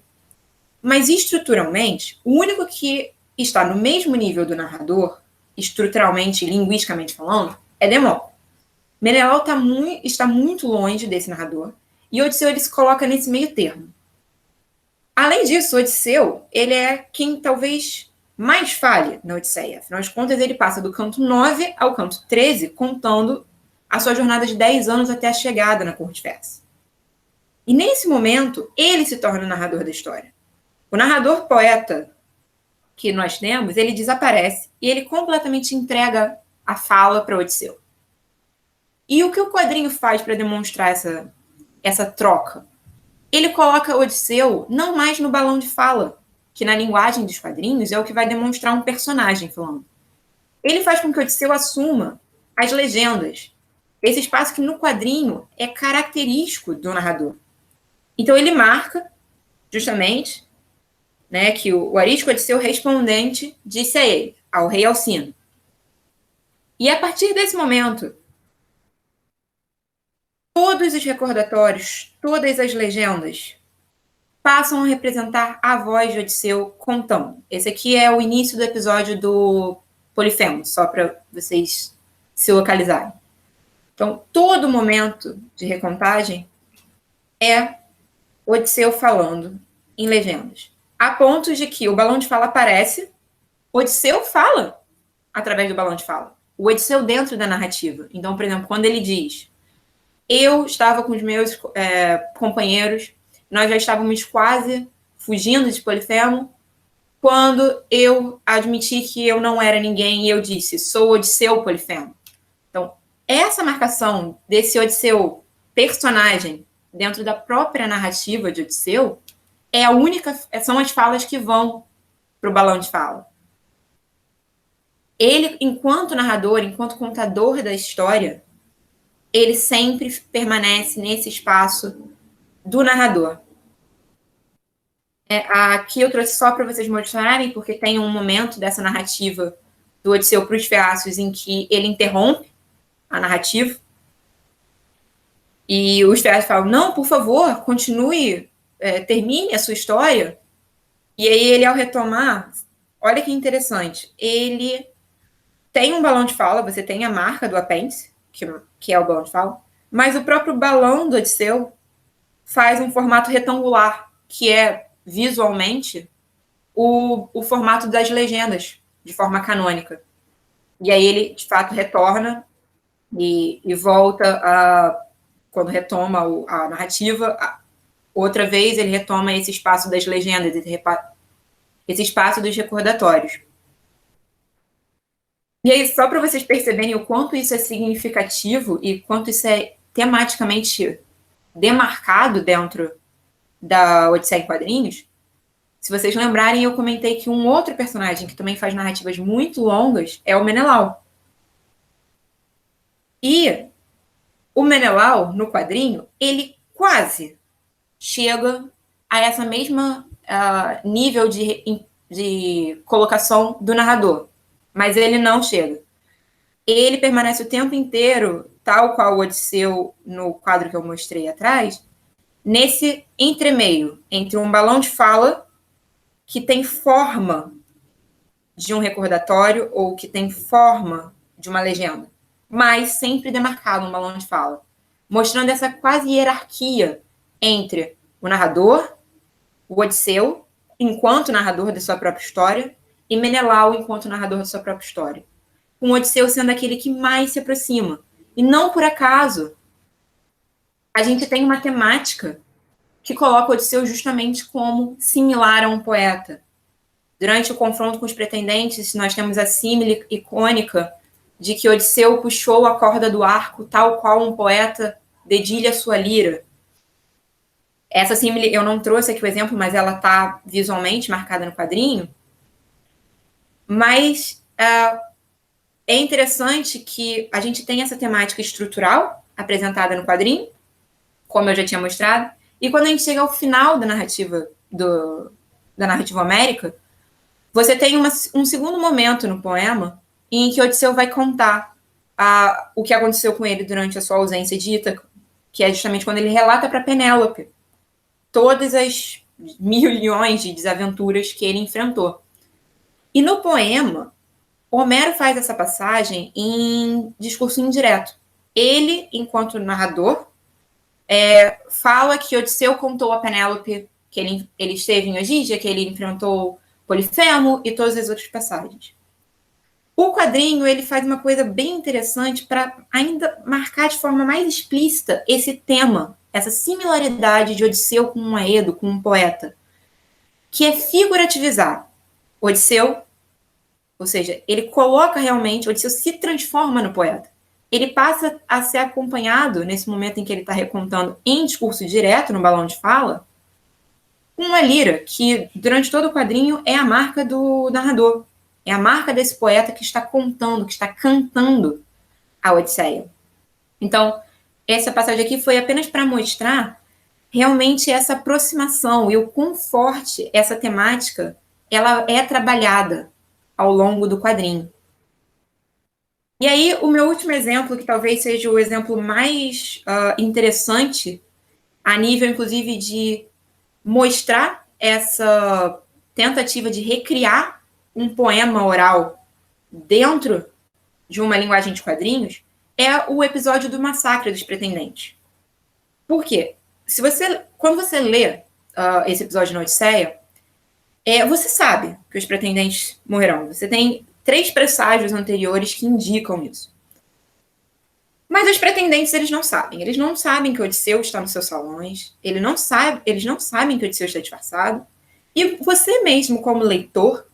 Mas estruturalmente, o único que está no mesmo nível do narrador, estruturalmente e linguisticamente falando, é Demócrito. Menelau está muito longe desse narrador e Odisseu ele se coloca nesse meio termo. Além disso, Odisseu ele é quem talvez mais falhe na Odisseia. Afinal de contas, ele passa do canto 9 ao canto 13, contando a sua jornada de 10 anos até a chegada na corte feácia. E nesse momento, ele se torna o narrador da história. O narrador poeta que nós temos, ele desaparece e ele completamente entrega a fala para Odisseu. E o que o quadrinho faz para demonstrar essa troca? Ele coloca Odisseu não mais no balão de fala, que na linguagem dos quadrinhos é o que vai demonstrar um personagem falando. Ele faz com que Odisseu assuma as legendas, esse espaço que no quadrinho é característico do narrador. Então ele marca, justamente, né, que o arisco Odisseu respondente disse a ele, ao rei Alcino. E a partir desse momento, todos os recordatórios, todas as legendas passam a representar a voz de Odisseu contando. Esse aqui é o início do episódio do Polifemo, só para vocês se localizarem. Então, todo momento de recontagem é Odisseu falando em legendas. A ponto de que o balão de fala aparece, Odisseu fala através do balão de fala. O Odisseu dentro da narrativa. Então, por exemplo, quando ele diz eu estava com os meus companheiros, nós já estávamos quase fugindo de Polifemo, quando eu admiti que eu não era ninguém e eu disse, sou Odisseu Polifemo. Então, essa marcação desse Odisseu personagem dentro da própria narrativa de Odisseu é a única, são as falas que vão para o balão de fala. Ele, enquanto narrador, enquanto contador da história, ele sempre permanece nesse espaço do narrador. Aqui eu trouxe só para vocês mostrarem, porque tem um momento dessa narrativa do Odisseu para os Feácios em que ele interrompe a narrativa. E os Feácios falam, não, por favor, continue, termine a sua história. E aí ele, ao retomar, olha que interessante, ele tem um balão de fala, você tem a marca do apêndice, que é o balão de fala, mas o próprio balão do Odisseu faz um formato retangular, que é visualmente o formato das legendas, de forma canônica. E aí ele, de fato, retorna e volta quando retoma a narrativa, outra vez ele retoma esse espaço das legendas, esse espaço dos recordatórios. E aí, só para vocês perceberem o quanto isso é significativo e quanto isso é tematicamente demarcado dentro da Odisseia em quadrinhos, se vocês lembrarem, eu comentei que um outro personagem que também faz narrativas muito longas é o Menelau. E o Menelau, no quadrinho, ele quase chega a essa mesma nível de colocação do narrador, mas ele não chega. Ele permanece o tempo inteiro, tal qual o Odisseu no quadro que eu mostrei atrás, nesse entremeio entre um balão de fala que tem forma de um recordatório ou que tem forma de uma legenda, mas sempre demarcado um balão de fala, mostrando essa quase hierarquia entre o narrador, o Odisseu, enquanto narrador da sua própria história, e Menelau enquanto narrador da sua própria história. Com o Odisseu sendo aquele que mais se aproxima. E não por acaso, a gente tem uma temática que coloca o Odisseu justamente como similar a um poeta. Durante o confronto com os pretendentes, nós temos a símile icônica de que Odisseu puxou a corda do arco tal qual um poeta dedilha sua lira. Essa símile, eu não trouxe aqui o exemplo, mas ela está visualmente marcada no quadrinho. Mas é interessante que a gente tem essa temática estrutural apresentada no quadrinho, como eu já tinha mostrado, e quando a gente chega ao final da narrativa da narrativa homérica, você tem um segundo momento no poema em que Odisseu vai contar o que aconteceu com ele durante a sua ausência de Ítaca, que é justamente quando ele relata para Penélope todas as milhões de desaventuras que ele enfrentou. E no poema, Homero faz essa passagem em discurso indireto. Ele, enquanto narrador, fala que Odisseu contou a Penélope que ele esteve em Ogígia, que ele enfrentou Polifemo e todas as outras passagens. O quadrinho ele faz uma coisa bem interessante para ainda marcar de forma mais explícita esse tema, essa similaridade de Odisseu com um Aedo, com um poeta, que é figurativizar Odisseu, ou seja, ele coloca realmente, Odisseu se transforma no poeta. Ele passa a ser acompanhado, nesse momento em que ele está recontando em discurso direto, no balão de fala, com uma lira, que durante todo o quadrinho é a marca do narrador. É a marca desse poeta que está contando, que está cantando a Odisseia. Então, essa passagem aqui foi apenas para mostrar realmente essa aproximação e o quão forte essa temática ela é trabalhada ao longo do quadrinho. E aí, o meu último exemplo, que talvez seja o exemplo mais interessante, a nível, inclusive, de mostrar essa tentativa de recriar um poema oral dentro de uma linguagem de quadrinhos, é o episódio do Massacre dos Pretendentes. Por quê? Quando você lê esse episódio na Odisseia, você sabe que os pretendentes morrerão. Você tem 3 presságios anteriores que indicam isso. Mas os pretendentes, eles não sabem. Eles não sabem que Odisseu está nos seus salões. Eles não sabem que Odisseu está disfarçado. E você mesmo, como leitor,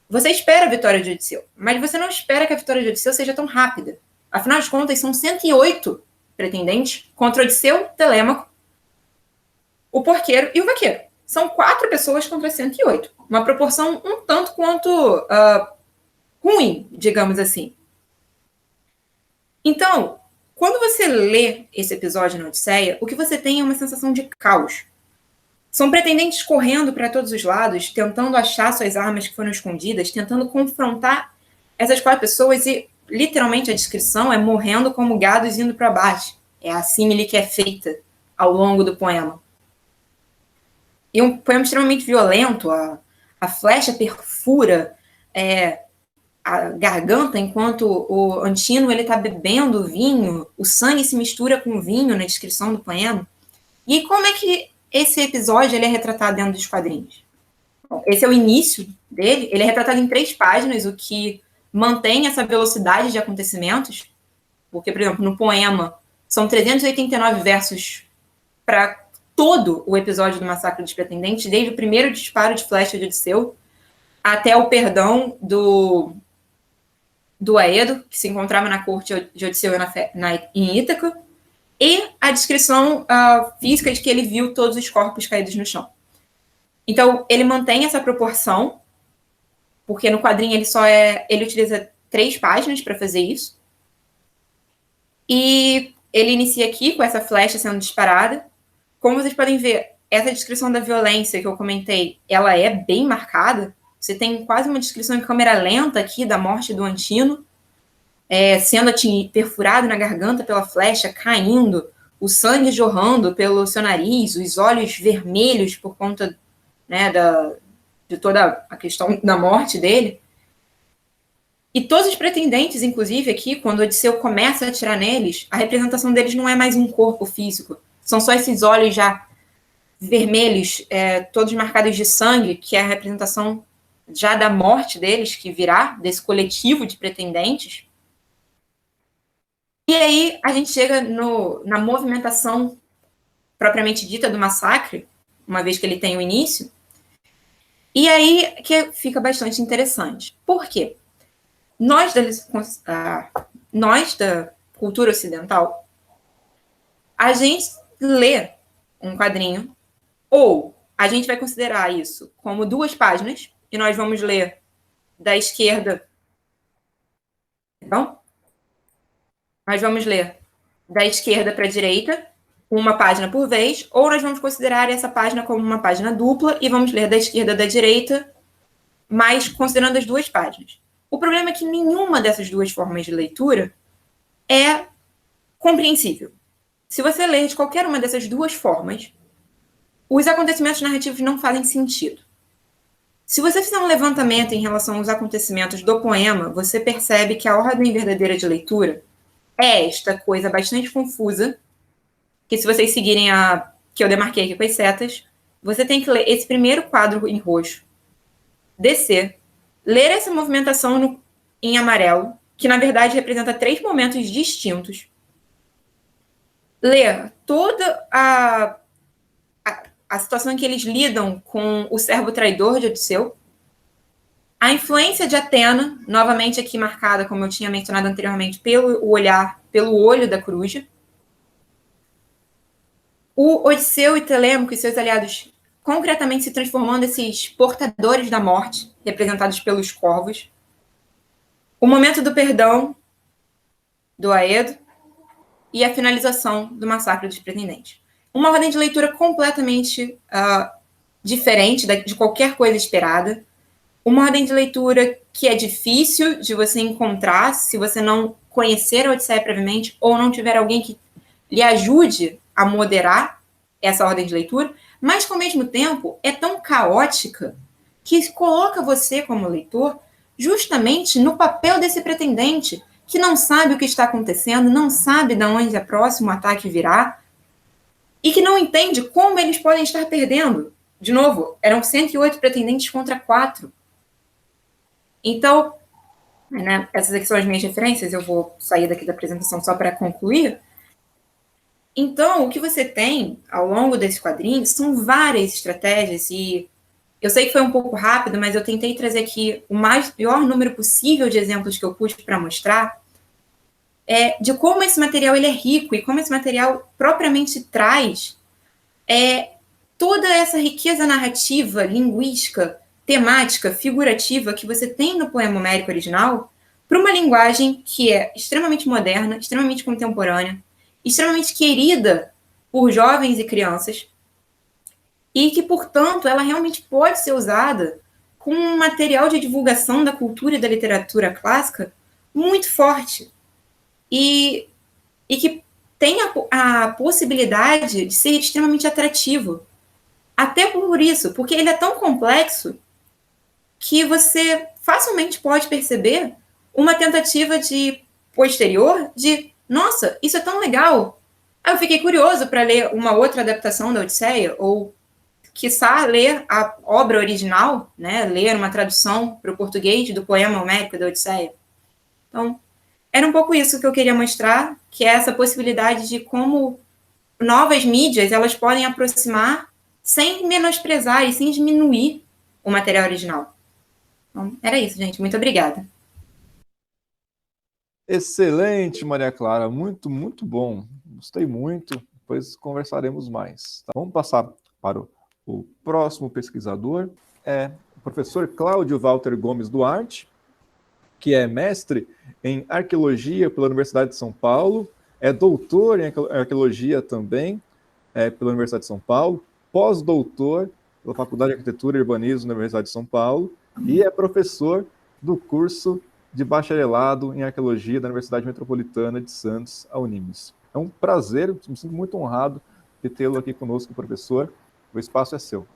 você espera a vitória de Odisseu, mas você não espera que a vitória de Odisseu seja tão rápida. Afinal de contas, são 108 pretendentes contra Odisseu, Telêmaco, o porqueiro e o vaqueiro. São 4 pessoas contra 108. Uma proporção um tanto quanto ruim, digamos assim. Então, quando você lê esse episódio na Odisseia, o que você tem é uma sensação de caos. São pretendentes correndo para todos os lados, tentando achar suas armas que foram escondidas, tentando confrontar essas 4 pessoas e, literalmente, a descrição é morrendo como gados indo para baixo. É a símile que é feita ao longo do poema. E um poema extremamente violento, a flecha perfura a garganta enquanto o Antino está bebendo vinho, o sangue se mistura com o vinho na descrição do poema. E como é que esse episódio ele é retratado dentro dos quadrinhos? Bom, esse é o início dele, ele é retratado em 3 páginas, o que mantém essa velocidade de acontecimentos, porque, por exemplo, no poema são 389 versos para todo o episódio do Massacre dos Pretendentes, desde o primeiro disparo de flecha de Odisseu até o perdão do Aedo, que se encontrava na corte de Odisseu em Ítaca, e a descrição física de que ele viu todos os corpos caídos no chão. Então, ele mantém essa proporção, porque no quadrinho ele utiliza 3 páginas para fazer isso. E ele inicia aqui com essa flecha sendo disparada. Como vocês podem ver, essa descrição da violência que eu comentei, ela é bem marcada. Você tem quase uma descrição em câmera lenta aqui da morte do Antino, sendo perfurado na garganta pela flecha, caindo, o sangue jorrando pelo seu nariz, os olhos vermelhos por conta, né, de toda a questão da morte dele. E todos os pretendentes, inclusive aqui, quando Odisseu começa a atirar neles, a representação deles não é mais um corpo físico, são só esses olhos já vermelhos, todos marcados de sangue, que é a representação já da morte deles, que virá desse coletivo de pretendentes. E aí a gente chega na movimentação propriamente dita do massacre, uma vez que ele tem o início, e aí que fica bastante interessante. Por quê? Nós da cultura ocidental, a gente lê um quadrinho, ou a gente vai considerar isso como 2 páginas, e nós vamos ler da esquerda. Então, nós vamos ler da esquerda para a direita, uma página por vez, ou nós vamos considerar essa página como uma página dupla e vamos ler da esquerda da direita, mas considerando as 2 páginas. O problema é que nenhuma dessas 2 formas de leitura é compreensível. Se você ler de qualquer uma dessas 2 formas, os acontecimentos narrativos não fazem sentido. Se você fizer um levantamento em relação aos acontecimentos do poema, você percebe que a ordem verdadeira de leitura é esta coisa bastante confusa, que se vocês seguirem que eu demarquei aqui com as setas, você tem que ler esse primeiro quadro em roxo, descer, ler essa movimentação em amarelo, que na verdade representa 3 momentos distintos, ler toda a situação em que eles lidam com o servo traidor de Odisseu, a influência de Atena, novamente aqui marcada, como eu tinha mencionado anteriormente, pelo olho da coruja, o Odisseu e Telêmaco e seus aliados concretamente se transformando esses portadores da morte, representados pelos corvos, o momento do perdão do Aedo e a finalização do massacre dos pretendentes. Uma ordem de leitura completamente diferente de qualquer coisa esperada, uma ordem de leitura que é difícil de você encontrar se você não conhecer a Odisseia previamente ou não tiver alguém que lhe ajude a moderar essa ordem de leitura, mas que ao mesmo tempo é tão caótica que coloca você como leitor justamente no papel desse pretendente que não sabe o que está acontecendo, não sabe de onde o próximo ataque virá e que não entende como eles podem estar perdendo. De novo, eram 108 pretendentes contra 4. Então, né, essas aqui são as minhas referências, eu vou sair daqui da apresentação só para concluir. Então, o que você tem ao longo desse quadrinho são várias estratégias e Eu sei que foi um pouco rápido, mas eu tentei trazer aqui o maior número possível de exemplos que eu pude para mostrar de como esse material ele é rico e como esse material propriamente traz toda essa riqueza narrativa, linguística, temática, figurativa que você tem no poema homérico original para uma linguagem que é extremamente moderna, extremamente contemporânea, extremamente querida por jovens e crianças, e que, portanto, ela realmente pode ser usada com um material de divulgação da cultura e da literatura clássica muito forte, e que tem a possibilidade de ser extremamente atrativo. Até por isso, porque ele é tão complexo que você facilmente pode perceber uma tentativa posterior de, nossa, isso é tão legal. Aí eu fiquei curioso para ler uma outra adaptação da Odisseia, ou, quiçá, ler a obra original, né, ler uma tradução para o português do poema homérico da Odisseia. Então, era um pouco isso que eu queria mostrar, que é essa possibilidade de como novas mídias elas podem aproximar sem menosprezar e sem diminuir o material original. Então, era isso, gente. Muito obrigada. Excelente, Maria Clara. Muito, muito bom. Gostei muito. Depois conversaremos mais. Tá? Vamos passar para o próximo pesquisador. É o professor Cláudio Walter Gomes Duarte, que é mestre em arqueologia pela Universidade de São Paulo, é doutor em arqueologia também pela Universidade de São Paulo, pós-doutor pela Faculdade de Arquitetura e Urbanismo da Universidade de São Paulo e é professor do curso de bacharelado em arqueologia da Universidade Metropolitana de Santos, a Unimes. É um prazer, me sinto muito honrado de tê-lo aqui conosco, professor. O espaço é seu.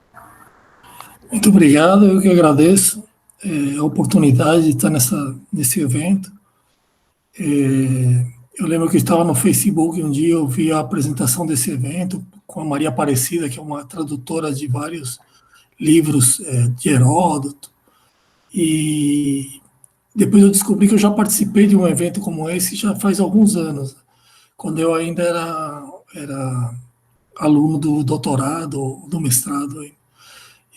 Muito obrigado, eu que agradeço a oportunidade de estar nesse evento. Eu lembro que eu estava no Facebook um dia, eu vi a apresentação desse evento com a Maria Aparecida, que é uma tradutora de vários livros de Heródoto, e depois eu descobri que eu já participei de um evento como esse já faz alguns anos, quando eu ainda era aluno do doutorado, do mestrado,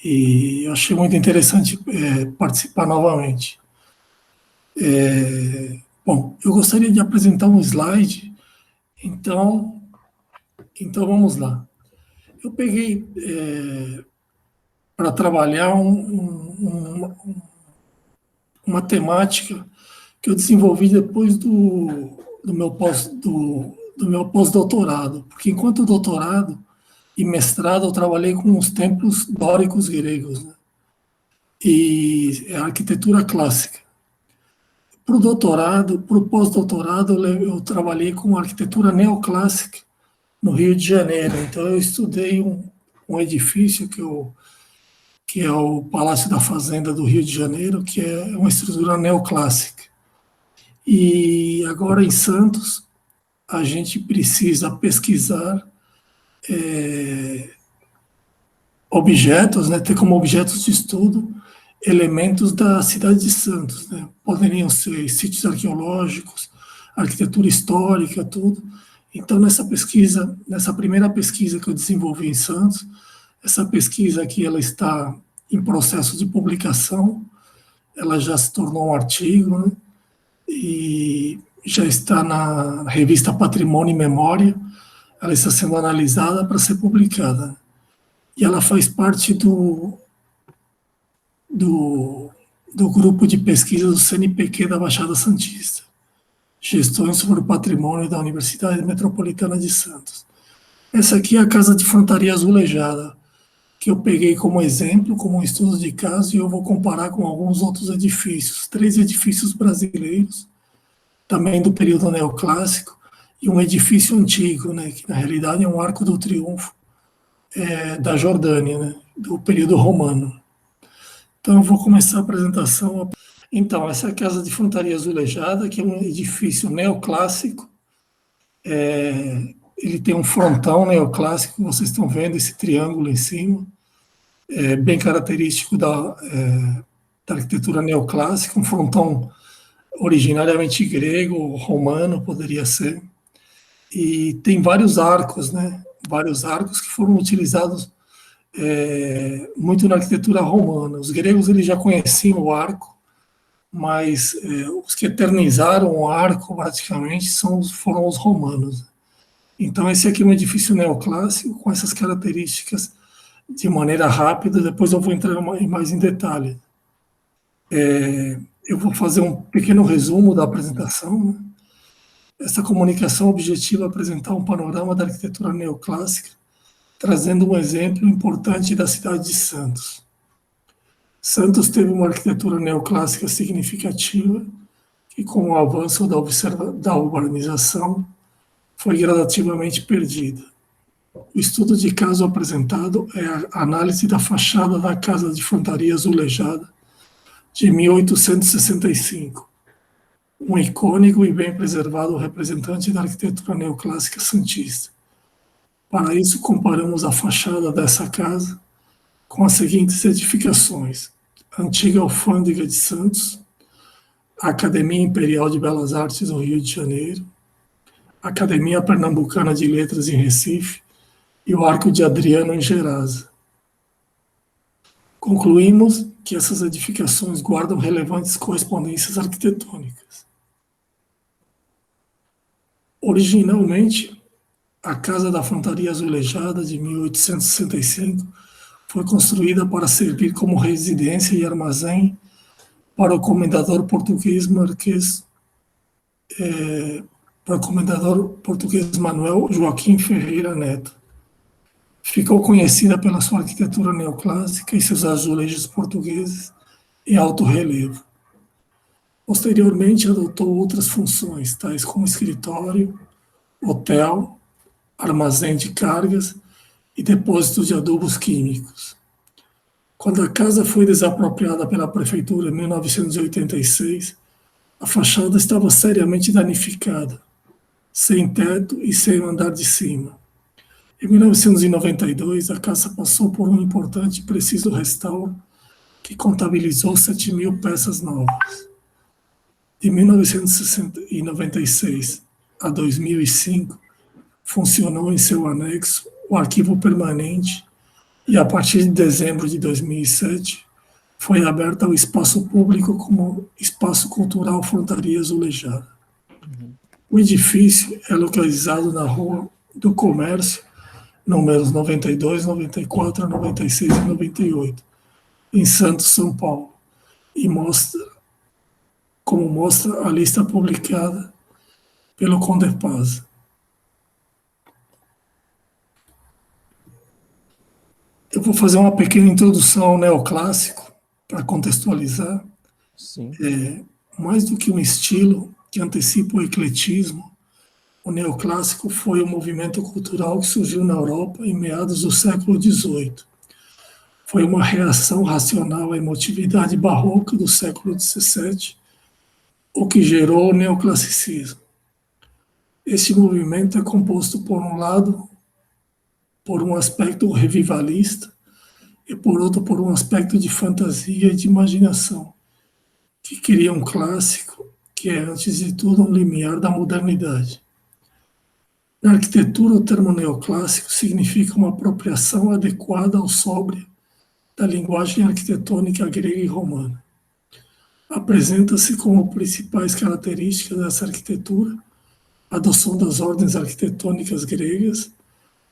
e eu achei muito interessante participar novamente. Bom, eu gostaria de apresentar um slide, então vamos lá. Eu peguei para trabalhar uma temática que eu desenvolvi depois do meu pós-doutorado, porque enquanto doutorado e mestrado eu trabalhei com os templos dóricos gregos, né? E a arquitetura clássica. Para o doutorado, para o pós-doutorado, eu trabalhei com arquitetura neoclássica no Rio de Janeiro. Então, eu estudei um edifício que é o Palácio da Fazenda do Rio de Janeiro, que é uma estrutura neoclássica. E agora, em Santos, a gente precisa pesquisar objetos, né, ter como objetos de estudo elementos da cidade de Santos, né? Poderiam ser sítios arqueológicos, arquitetura histórica, tudo. Então, nessa primeira pesquisa que eu desenvolvi em Santos, essa pesquisa aqui ela está em processo de publicação, ela já se tornou um artigo, né? E já está na revista Patrimônio e Memória, ela está sendo analisada para ser publicada. E ela faz parte do grupo de pesquisa do CNPq da Baixada Santista, Gestões sobre o Patrimônio da Universidade Metropolitana de Santos. Essa aqui é a Casa de Frontaria Azulejada, que eu peguei como exemplo, como um estudo de caso, e eu vou comparar com alguns outros edifícios, 3 edifícios brasileiros, também do período neoclássico, e um edifício antigo, né, que na realidade é um Arco do Triunfo da Jordânia, né, do período romano. Então, eu vou começar a apresentação. Então, essa é a Casa de Frontaria Azulejada, que é um edifício neoclássico. Ele tem um frontão neoclássico, vocês estão vendo esse triângulo em cima, bem característico da arquitetura neoclássica, um frontão originariamente grego, romano, poderia ser. E tem vários arcos, né? Vários arcos que foram utilizados muito na arquitetura romana. Os gregos eles já conheciam o arco, mas os que eternizaram o arco praticamente foram os romanos. Então esse aqui é um edifício neoclássico com essas características de maneira rápida, depois eu vou entrar mais em detalhe. Eu vou fazer um pequeno resumo da apresentação, né? Essa comunicação objetiva é apresentar um panorama da arquitetura neoclássica, trazendo um exemplo importante da cidade de Santos. Santos teve uma arquitetura neoclássica significativa, que com o avanço da urbanização foi gradativamente perdida. O estudo de caso apresentado é a análise da fachada da Casa de Frontaria Azulejada, de 1865, um icônico e bem preservado representante da arquitetura neoclássica santista. Para isso, comparamos a fachada dessa casa com as seguintes edificações: a antiga Alfândega de Santos, a Academia Imperial de Belas Artes do Rio de Janeiro, a Academia Pernambucana de Letras em Recife e o Arco de Adriano em Gerasa. Concluímos que essas edificações guardam relevantes correspondências arquitetônicas. Originalmente, a Casa da Frontaria Azulejada, de 1865, foi construída para servir como residência e armazém para o comendador português Manuel Joaquim Ferreira Neto. Ficou conhecida pela sua arquitetura neoclássica e seus azulejos portugueses em alto relevo. Posteriormente, adotou outras funções, tais como escritório, hotel, armazém de cargas e depósito de adubos químicos. Quando a casa foi desapropriada pela prefeitura em 1986, a fachada estava seriamente danificada, sem teto e sem andar de cima. Em 1992, a casa passou por um importante e preciso restauro que contabilizou 7.000 peças novas. De 1996 a 2005, funcionou em seu anexo o arquivo permanente e, a partir de dezembro de 2007, foi aberto ao espaço público como Espaço Cultural Frontaria Azulejada. O edifício é localizado na Rua do Comércio, números 92, 94, 96 e 98, em Santos, São Paulo, e mostra a lista publicada pelo Condepasa. Eu vou fazer uma pequena introdução ao neoclássico, para contextualizar. Sim. Mais do que um estilo que antecipa o ecletismo, o neoclássico foi um movimento cultural que surgiu na Europa em meados do século XVIII. Foi uma reação racional à emotividade barroca do século XVII, o que gerou o neoclassicismo. Este movimento é composto, por um lado, por um aspecto revivalista e, por outro, por um aspecto de fantasia e de imaginação, que cria um clássico que é, antes de tudo, um limiar da modernidade. Na arquitetura, o termo neoclássico significa uma apropriação adequada ao sóbrio da linguagem arquitetônica grega e romana. Apresenta-se como principais características dessa arquitetura a adoção das ordens arquitetônicas gregas,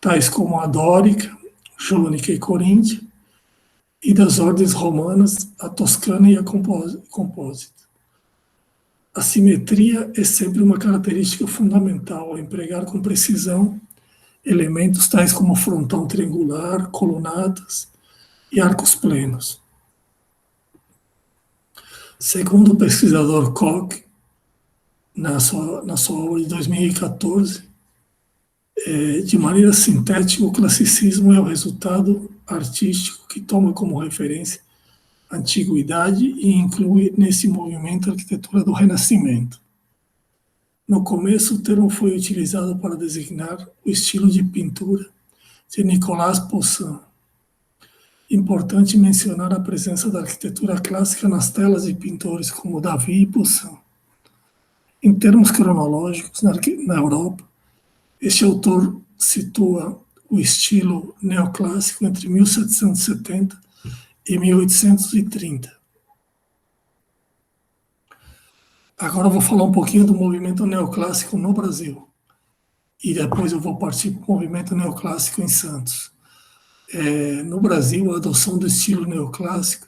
tais como a dórica, jônica e coríntia, e das ordens romanas, a toscana e a compósita. A simetria é sempre uma característica fundamental ao empregar com precisão elementos tais como frontão triangular, colunatas e arcos plenos. Segundo o pesquisador Koch, na sua obra de 2014, de maneira sintética, o classicismo é o resultado artístico que toma como referência a antiguidade e inclui nesse movimento a arquitetura do Renascimento. No começo, o termo foi utilizado para designar o estilo de pintura de Nicolas Poussin. Importante mencionar a presença da arquitetura clássica nas telas de pintores como Davi e Poussin. Em termos cronológicos, na Europa, este autor situa o estilo neoclássico entre 1770 e 1830. Agora eu vou falar um pouquinho do movimento neoclássico no Brasil. E depois eu vou partir para o movimento neoclássico em Santos. No Brasil, a adoção do estilo neoclássico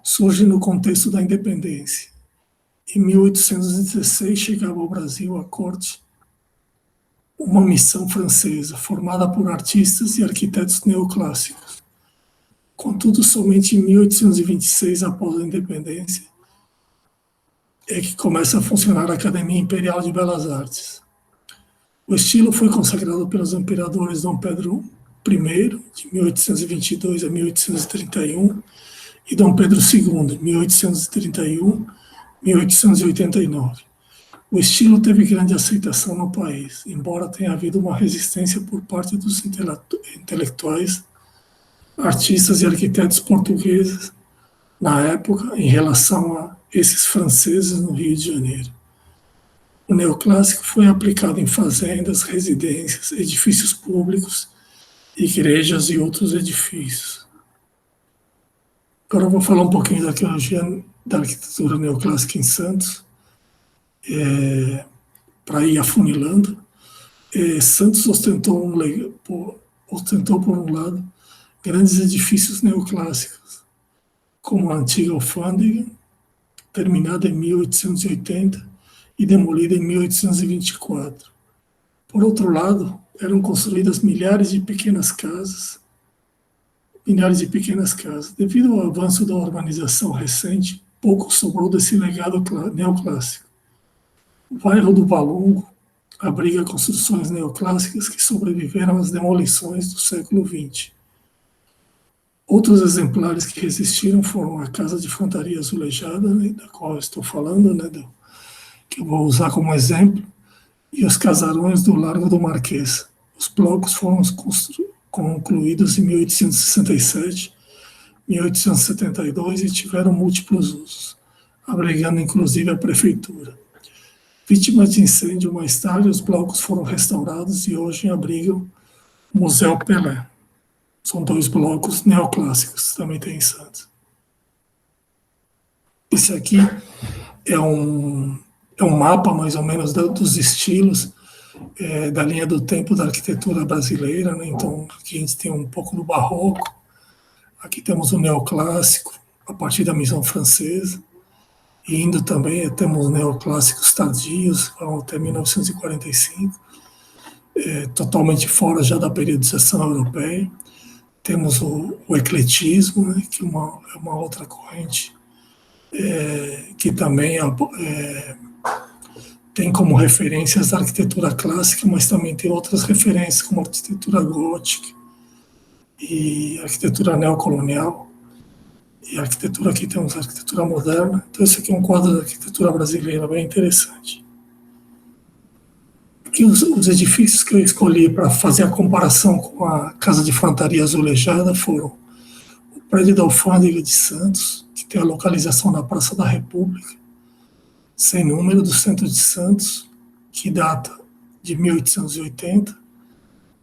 surge no contexto da independência. Em 1816, chegava ao Brasil à corte uma missão francesa, formada por artistas e arquitetos neoclássicos. Contudo, somente em 1826, após a independência, é que começa a funcionar a Academia Imperial de Belas Artes. O estilo foi consagrado pelos imperadores Dom Pedro I, de 1822 a 1831, e Dom Pedro II, 1831 1889. O estilo teve grande aceitação no país, embora tenha havido uma resistência por parte dos intelectuais, artistas e arquitetos portugueses na época em relação a esses franceses no Rio de Janeiro. O neoclássico foi aplicado em fazendas, residências, edifícios públicos, igrejas e outros edifícios. Agora eu vou falar um pouquinho da arqueologia da arquitetura neoclássica em Santos, para ir afunilando. Santos ostentou, por um lado, grandes edifícios neoclássicos, como a antiga alfândega, terminada em 1880 e demolida em 1824. Por outro lado, eram construídas milhares de pequenas casas. Devido ao avanço da urbanização recente, pouco sobrou desse legado neoclássico. O bairro do Valongo abriga construções neoclássicas que sobreviveram às demolições do século XX. Outros exemplares que resistiram foram a Casa de Frontaria Azulejada, né, da qual eu estou falando, né, que eu vou usar como exemplo, e os casarões do Largo do Marquês. Os blocos foram concluídos em 1867, 1872 e tiveram múltiplos usos, abrigando inclusive a prefeitura. Vítimas de incêndio mais tarde, os blocos foram restaurados e hoje abrigam o Museu Pelé. São 2 blocos neoclássicos, também tem em Santos. Esse aqui é um mapa, mais ou menos, dos estilos da linha do tempo da arquitetura brasileira, né? Então, aqui a gente tem um pouco do barroco, aqui temos o neoclássico, a partir da Maison francesa, e indo também, temos neoclássicos tardios, vão até 1945, totalmente fora já da periodização europeia. Temos o ecletismo, né, que é uma outra corrente, que também tem como referências a arquitetura clássica, mas também tem outras referências, como a arquitetura gótica e a arquitetura neocolonial. E a arquitetura, aqui temos a arquitetura moderna. Então, esse aqui é um quadro da arquitetura brasileira bem interessante. Aqui os edifícios que eu escolhi para fazer a comparação com a Casa de Frontaria Azulejada foram o prédio da Alfândega de Santos, que tem a localização na Praça da República, sem número, do centro de Santos, que data de 1880,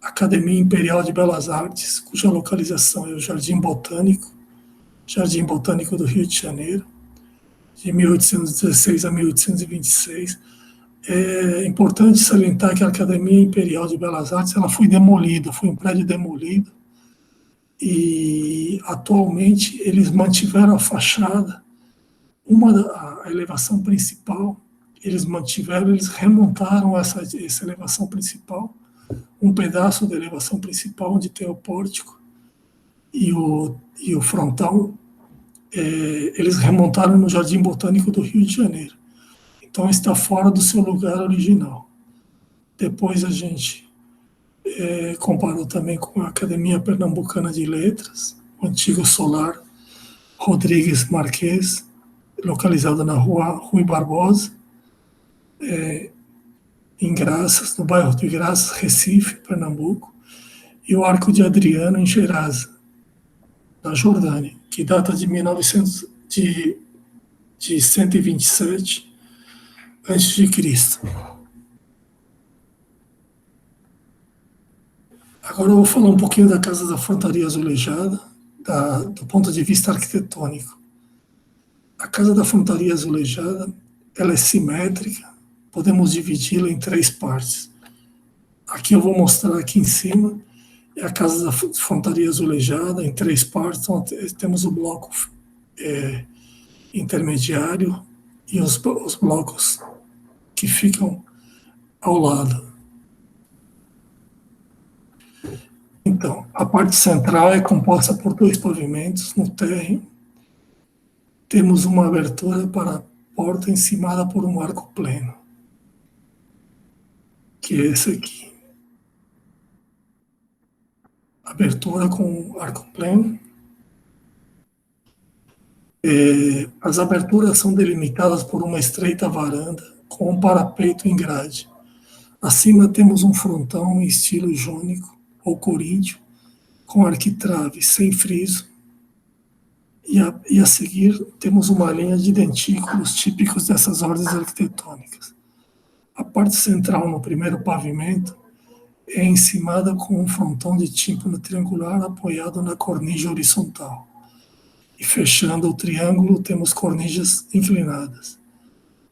a Academia Imperial de Belas Artes, cuja localização é o Jardim Botânico do Rio de Janeiro, de 1816 a 1826. É importante salientar que a Academia Imperial de Belas Artes ela foi demolida, foi um prédio demolido, e atualmente eles mantiveram a fachada, a elevação principal, eles remontaram essa elevação principal, um pedaço da elevação principal onde tem o pórtico e o frontal, eles remontaram no Jardim Botânico do Rio de Janeiro. Então está fora do seu lugar original. Depois a gente comparou também com a Academia Pernambucana de Letras, o antigo Solar Rodrigues Marques, localizado na rua Rui Barbosa, em Graças, no bairro de Graças, Recife, Pernambuco, e o Arco de Adriano, em Gerasa, na Jordânia, que data de 127 a.C. Agora eu vou falar um pouquinho da Casa da Frontaria Azulejada, do ponto de vista arquitetônico. A Casa da Frontaria Azulejada, ela é simétrica, podemos dividi-la em 3 partes. Aqui eu vou mostrar aqui em cima, é a Casa da Frontaria Azulejada, em 3 partes. Então, temos o bloco intermediário e os blocos que ficam ao lado. Então, a parte central é composta por 2 pavimentos no térreo. Temos uma abertura para a porta encimada por um arco pleno, que é esse aqui. Abertura com arco pleno. As aberturas são delimitadas por uma estreita varanda com um parapeito em grade. Acima temos um frontão em estilo jônico ou coríntio, com arquitrave sem friso, e a seguir temos uma linha de dentículos típicos dessas ordens arquitetônicas. A parte central no primeiro pavimento é encimada com um frontão de tímpano triangular apoiado na cornija horizontal. E fechando o triângulo temos cornijas inclinadas.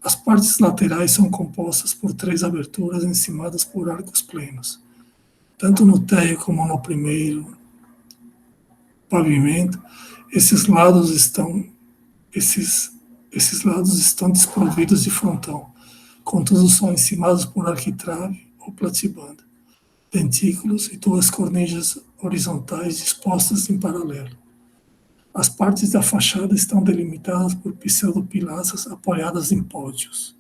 As partes laterais são compostas por 3 aberturas encimadas por arcos plenos. Tanto no térreo como no primeiro pavimento, esses lados estão desprovidos de frontão, contudo são encimados por arquitrave ou platibanda, dentículos e 2 cornijas horizontais dispostas em paralelo. As partes da fachada estão delimitadas por pseudopilastras apoiadas em pódios.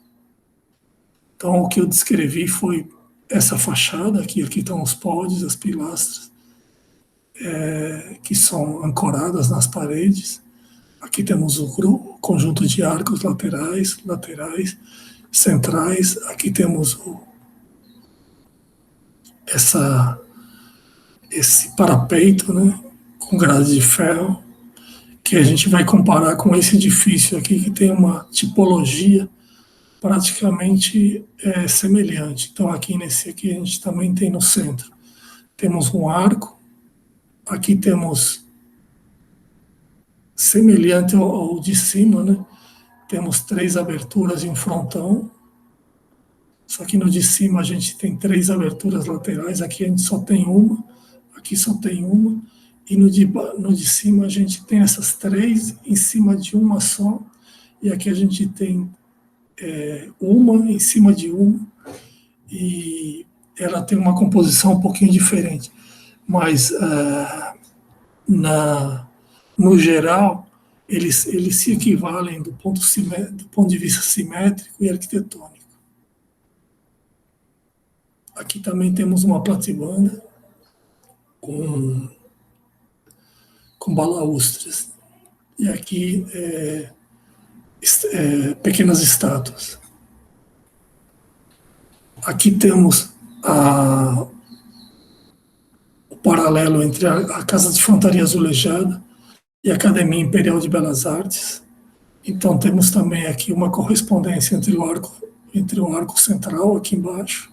Então, o que eu descrevi foi essa fachada, aqui estão os pódios, as pilastras, que são ancoradas nas paredes. Aqui temos o conjunto de arcos laterais, centrais. Aqui temos esse parapeito, né, com grade de ferro, que a gente vai comparar com esse edifício aqui, que tem uma tipologia praticamente semelhante. Então, aqui nesse aqui, a gente também tem no centro. Temos um arco, aqui temos, semelhante ao de cima, né? Temos 3 aberturas e um frontão, só que no de cima a gente tem 3 aberturas laterais, aqui a gente só tem uma, aqui só tem uma, e no de cima a gente tem essas 3 em cima de uma só, e aqui a gente tem uma em cima de uma, e ela tem uma composição um pouquinho diferente, mas no geral eles se equivalem do ponto de vista simétrico e arquitetônico. Aqui também temos uma platibanda com balaústres, e aqui pequenas estátuas. Aqui temos o paralelo entre a Casa de Frontaria Azulejada e a Academia Imperial de Belas Artes. Então temos também aqui uma correspondência entre o arco central aqui embaixo.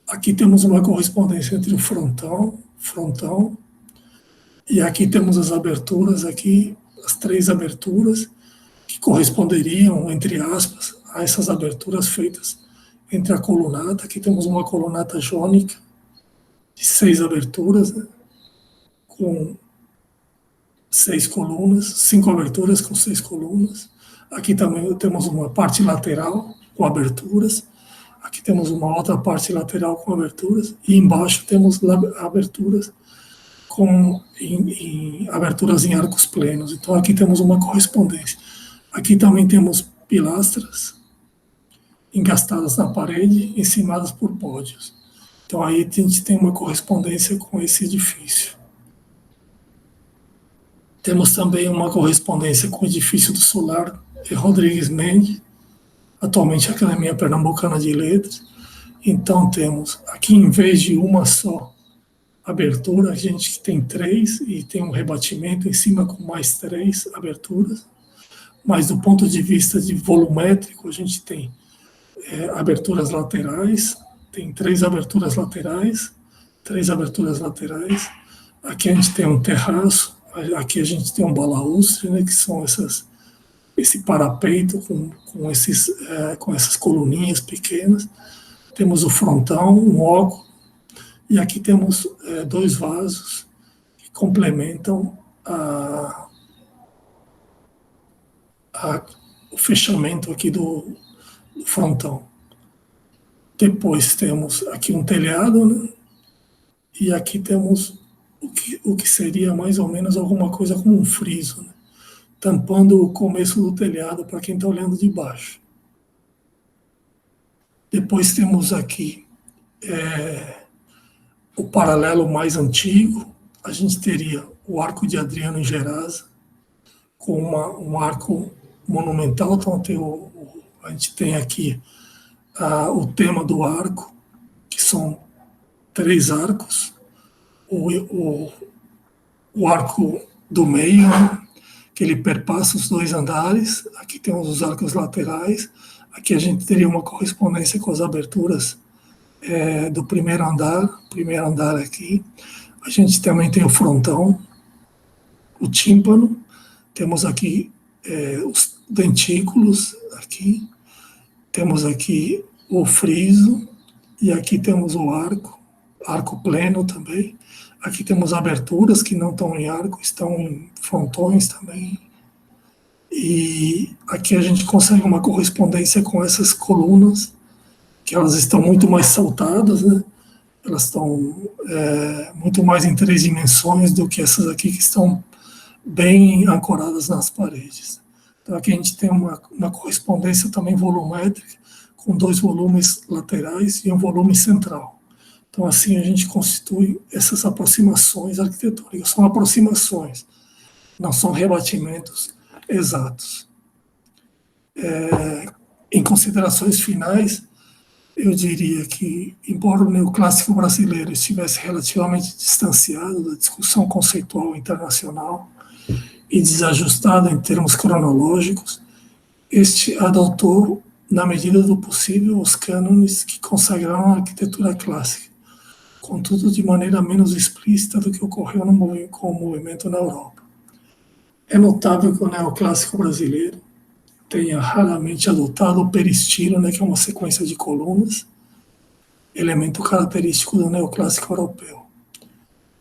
Aqui temos uma correspondência entre o frontão, e aqui temos as aberturas, aqui as 3 aberturas que corresponderiam, entre aspas, a essas aberturas feitas entre a colunata. Aqui temos uma colunata jônica de 6 aberturas, né, com 6 colunas, 5 aberturas com 6 colunas. Aqui também temos uma parte lateral com aberturas. Aqui temos uma outra parte lateral com aberturas, e embaixo temos aberturas aberturas em arcos plenos. Então aqui temos uma correspondência. Aqui também temos pilastras engastadas na parede, encimadas por pódios. Então aí a gente tem uma correspondência com esse edifício. Temos também uma correspondência com o edifício do Solar Rodrigues Mendes, atualmente a Academia Pernambucana de Letras. Então temos aqui, em vez de uma só abertura, a gente tem 3, e tem um rebatimento em cima com mais 3 aberturas. Mas do ponto de vista de volumétrico, a gente tem aberturas laterais, tem 3 aberturas laterais, 3 aberturas laterais. Aqui a gente tem um terraço, aqui a gente tem um balaústre, né, que são esse parapeito com essas coluninhas pequenas. Temos o frontão, um óculo, e aqui temos 2 vasos que complementam o fechamento aqui do frontão. Depois temos aqui um telhado, né? E aqui temos o que seria mais ou menos alguma coisa como um friso, né? Tampando o começo do telhado para quem está olhando de baixo. Depois temos aqui o paralelo mais antigo. A gente teria o Arco de Adriano em Gerasa, com um arco monumental. Então a gente tem aqui o tema do arco, que são 3 arcos. O arco do meio, né, que ele perpassa os 2 andares. Aqui temos os arcos laterais. Aqui a gente teria uma correspondência com as aberturas do primeiro andar aqui. A gente também tem o frontão, o tímpano. Temos aqui os dentículos, aqui. Temos aqui o friso, e aqui temos o arco pleno também. Aqui temos aberturas que não estão em arco, estão em frontões também. E aqui a gente consegue uma correspondência com essas colunas, que elas estão muito mais saltadas, né? Elas estão muito mais em 3 dimensões do que essas aqui, que estão bem ancoradas nas paredes. Então aqui a gente tem uma correspondência também volumétrica, com 2 volumes laterais e um volume central. Então assim a gente constitui essas aproximações arquitetônicas. São aproximações, não são rebatimentos exatos. Em considerações finais, eu diria que, embora o neoclássico brasileiro estivesse relativamente distanciado da discussão conceitual internacional e desajustado em termos cronológicos, este adotou, na medida do possível, os cânones que consagraram a arquitetura clássica, contudo de maneira menos explícita do que ocorreu com o movimento na Europa. É notável que o neoclássico brasileiro tenha raramente adotado o peristilo, né, que é uma sequência de colunas, elemento característico do neoclássico europeu.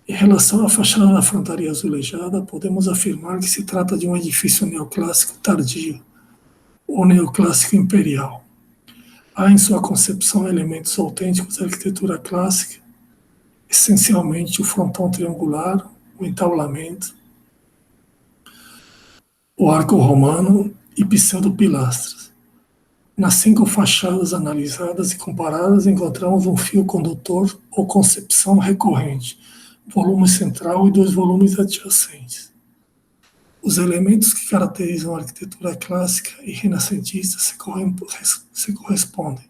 Em relação à fachada da frontaria azulejada, podemos afirmar que se trata de um edifício neoclássico tardio, ou neoclássico imperial. Há em sua concepção elementos autênticos da arquitetura clássica, essencialmente o frontão triangular, o entaulamento, o arco romano e pseudo-pilastras. Nas 5 fachadas analisadas e comparadas, encontramos um fio condutor ou concepção recorrente, volume central e 2 volumes adjacentes. Os elementos que caracterizam a arquitetura clássica e renascentista se correspondem.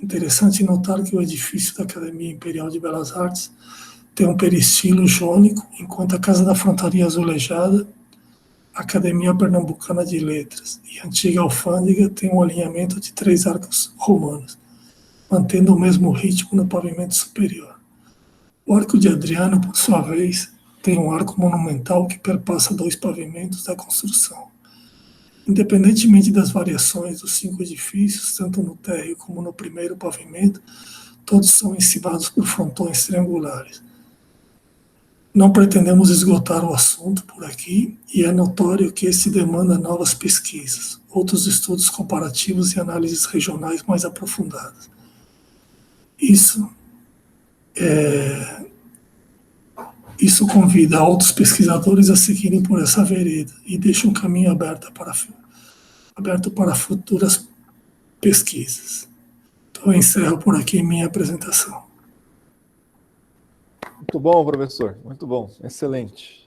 Interessante notar que o edifício da Academia Imperial de Belas Artes tem um peristilo jônico, enquanto a Casa da Frontaria Azulejada, a Academia Pernambucana de Letras e a antiga alfândega tem um alinhamento de 3 arcos romanos, mantendo o mesmo ritmo no pavimento superior. O Arco de Adriano, por sua vez, tem um arco monumental que perpassa 2 pavimentos da construção. Independentemente das variações dos 5 edifícios, tanto no térreo como no primeiro pavimento, todos são encibados por frontões triangulares. Não pretendemos esgotar o assunto por aqui, e é notório que esse demanda novas pesquisas, outros estudos comparativos e análises regionais mais aprofundadas. Isso convida outros pesquisadores a seguirem por essa vereda e deixa um caminho aberto para futuras pesquisas. Então, eu encerro por aqui minha apresentação. Muito bom, professor. Muito bom. Excelente.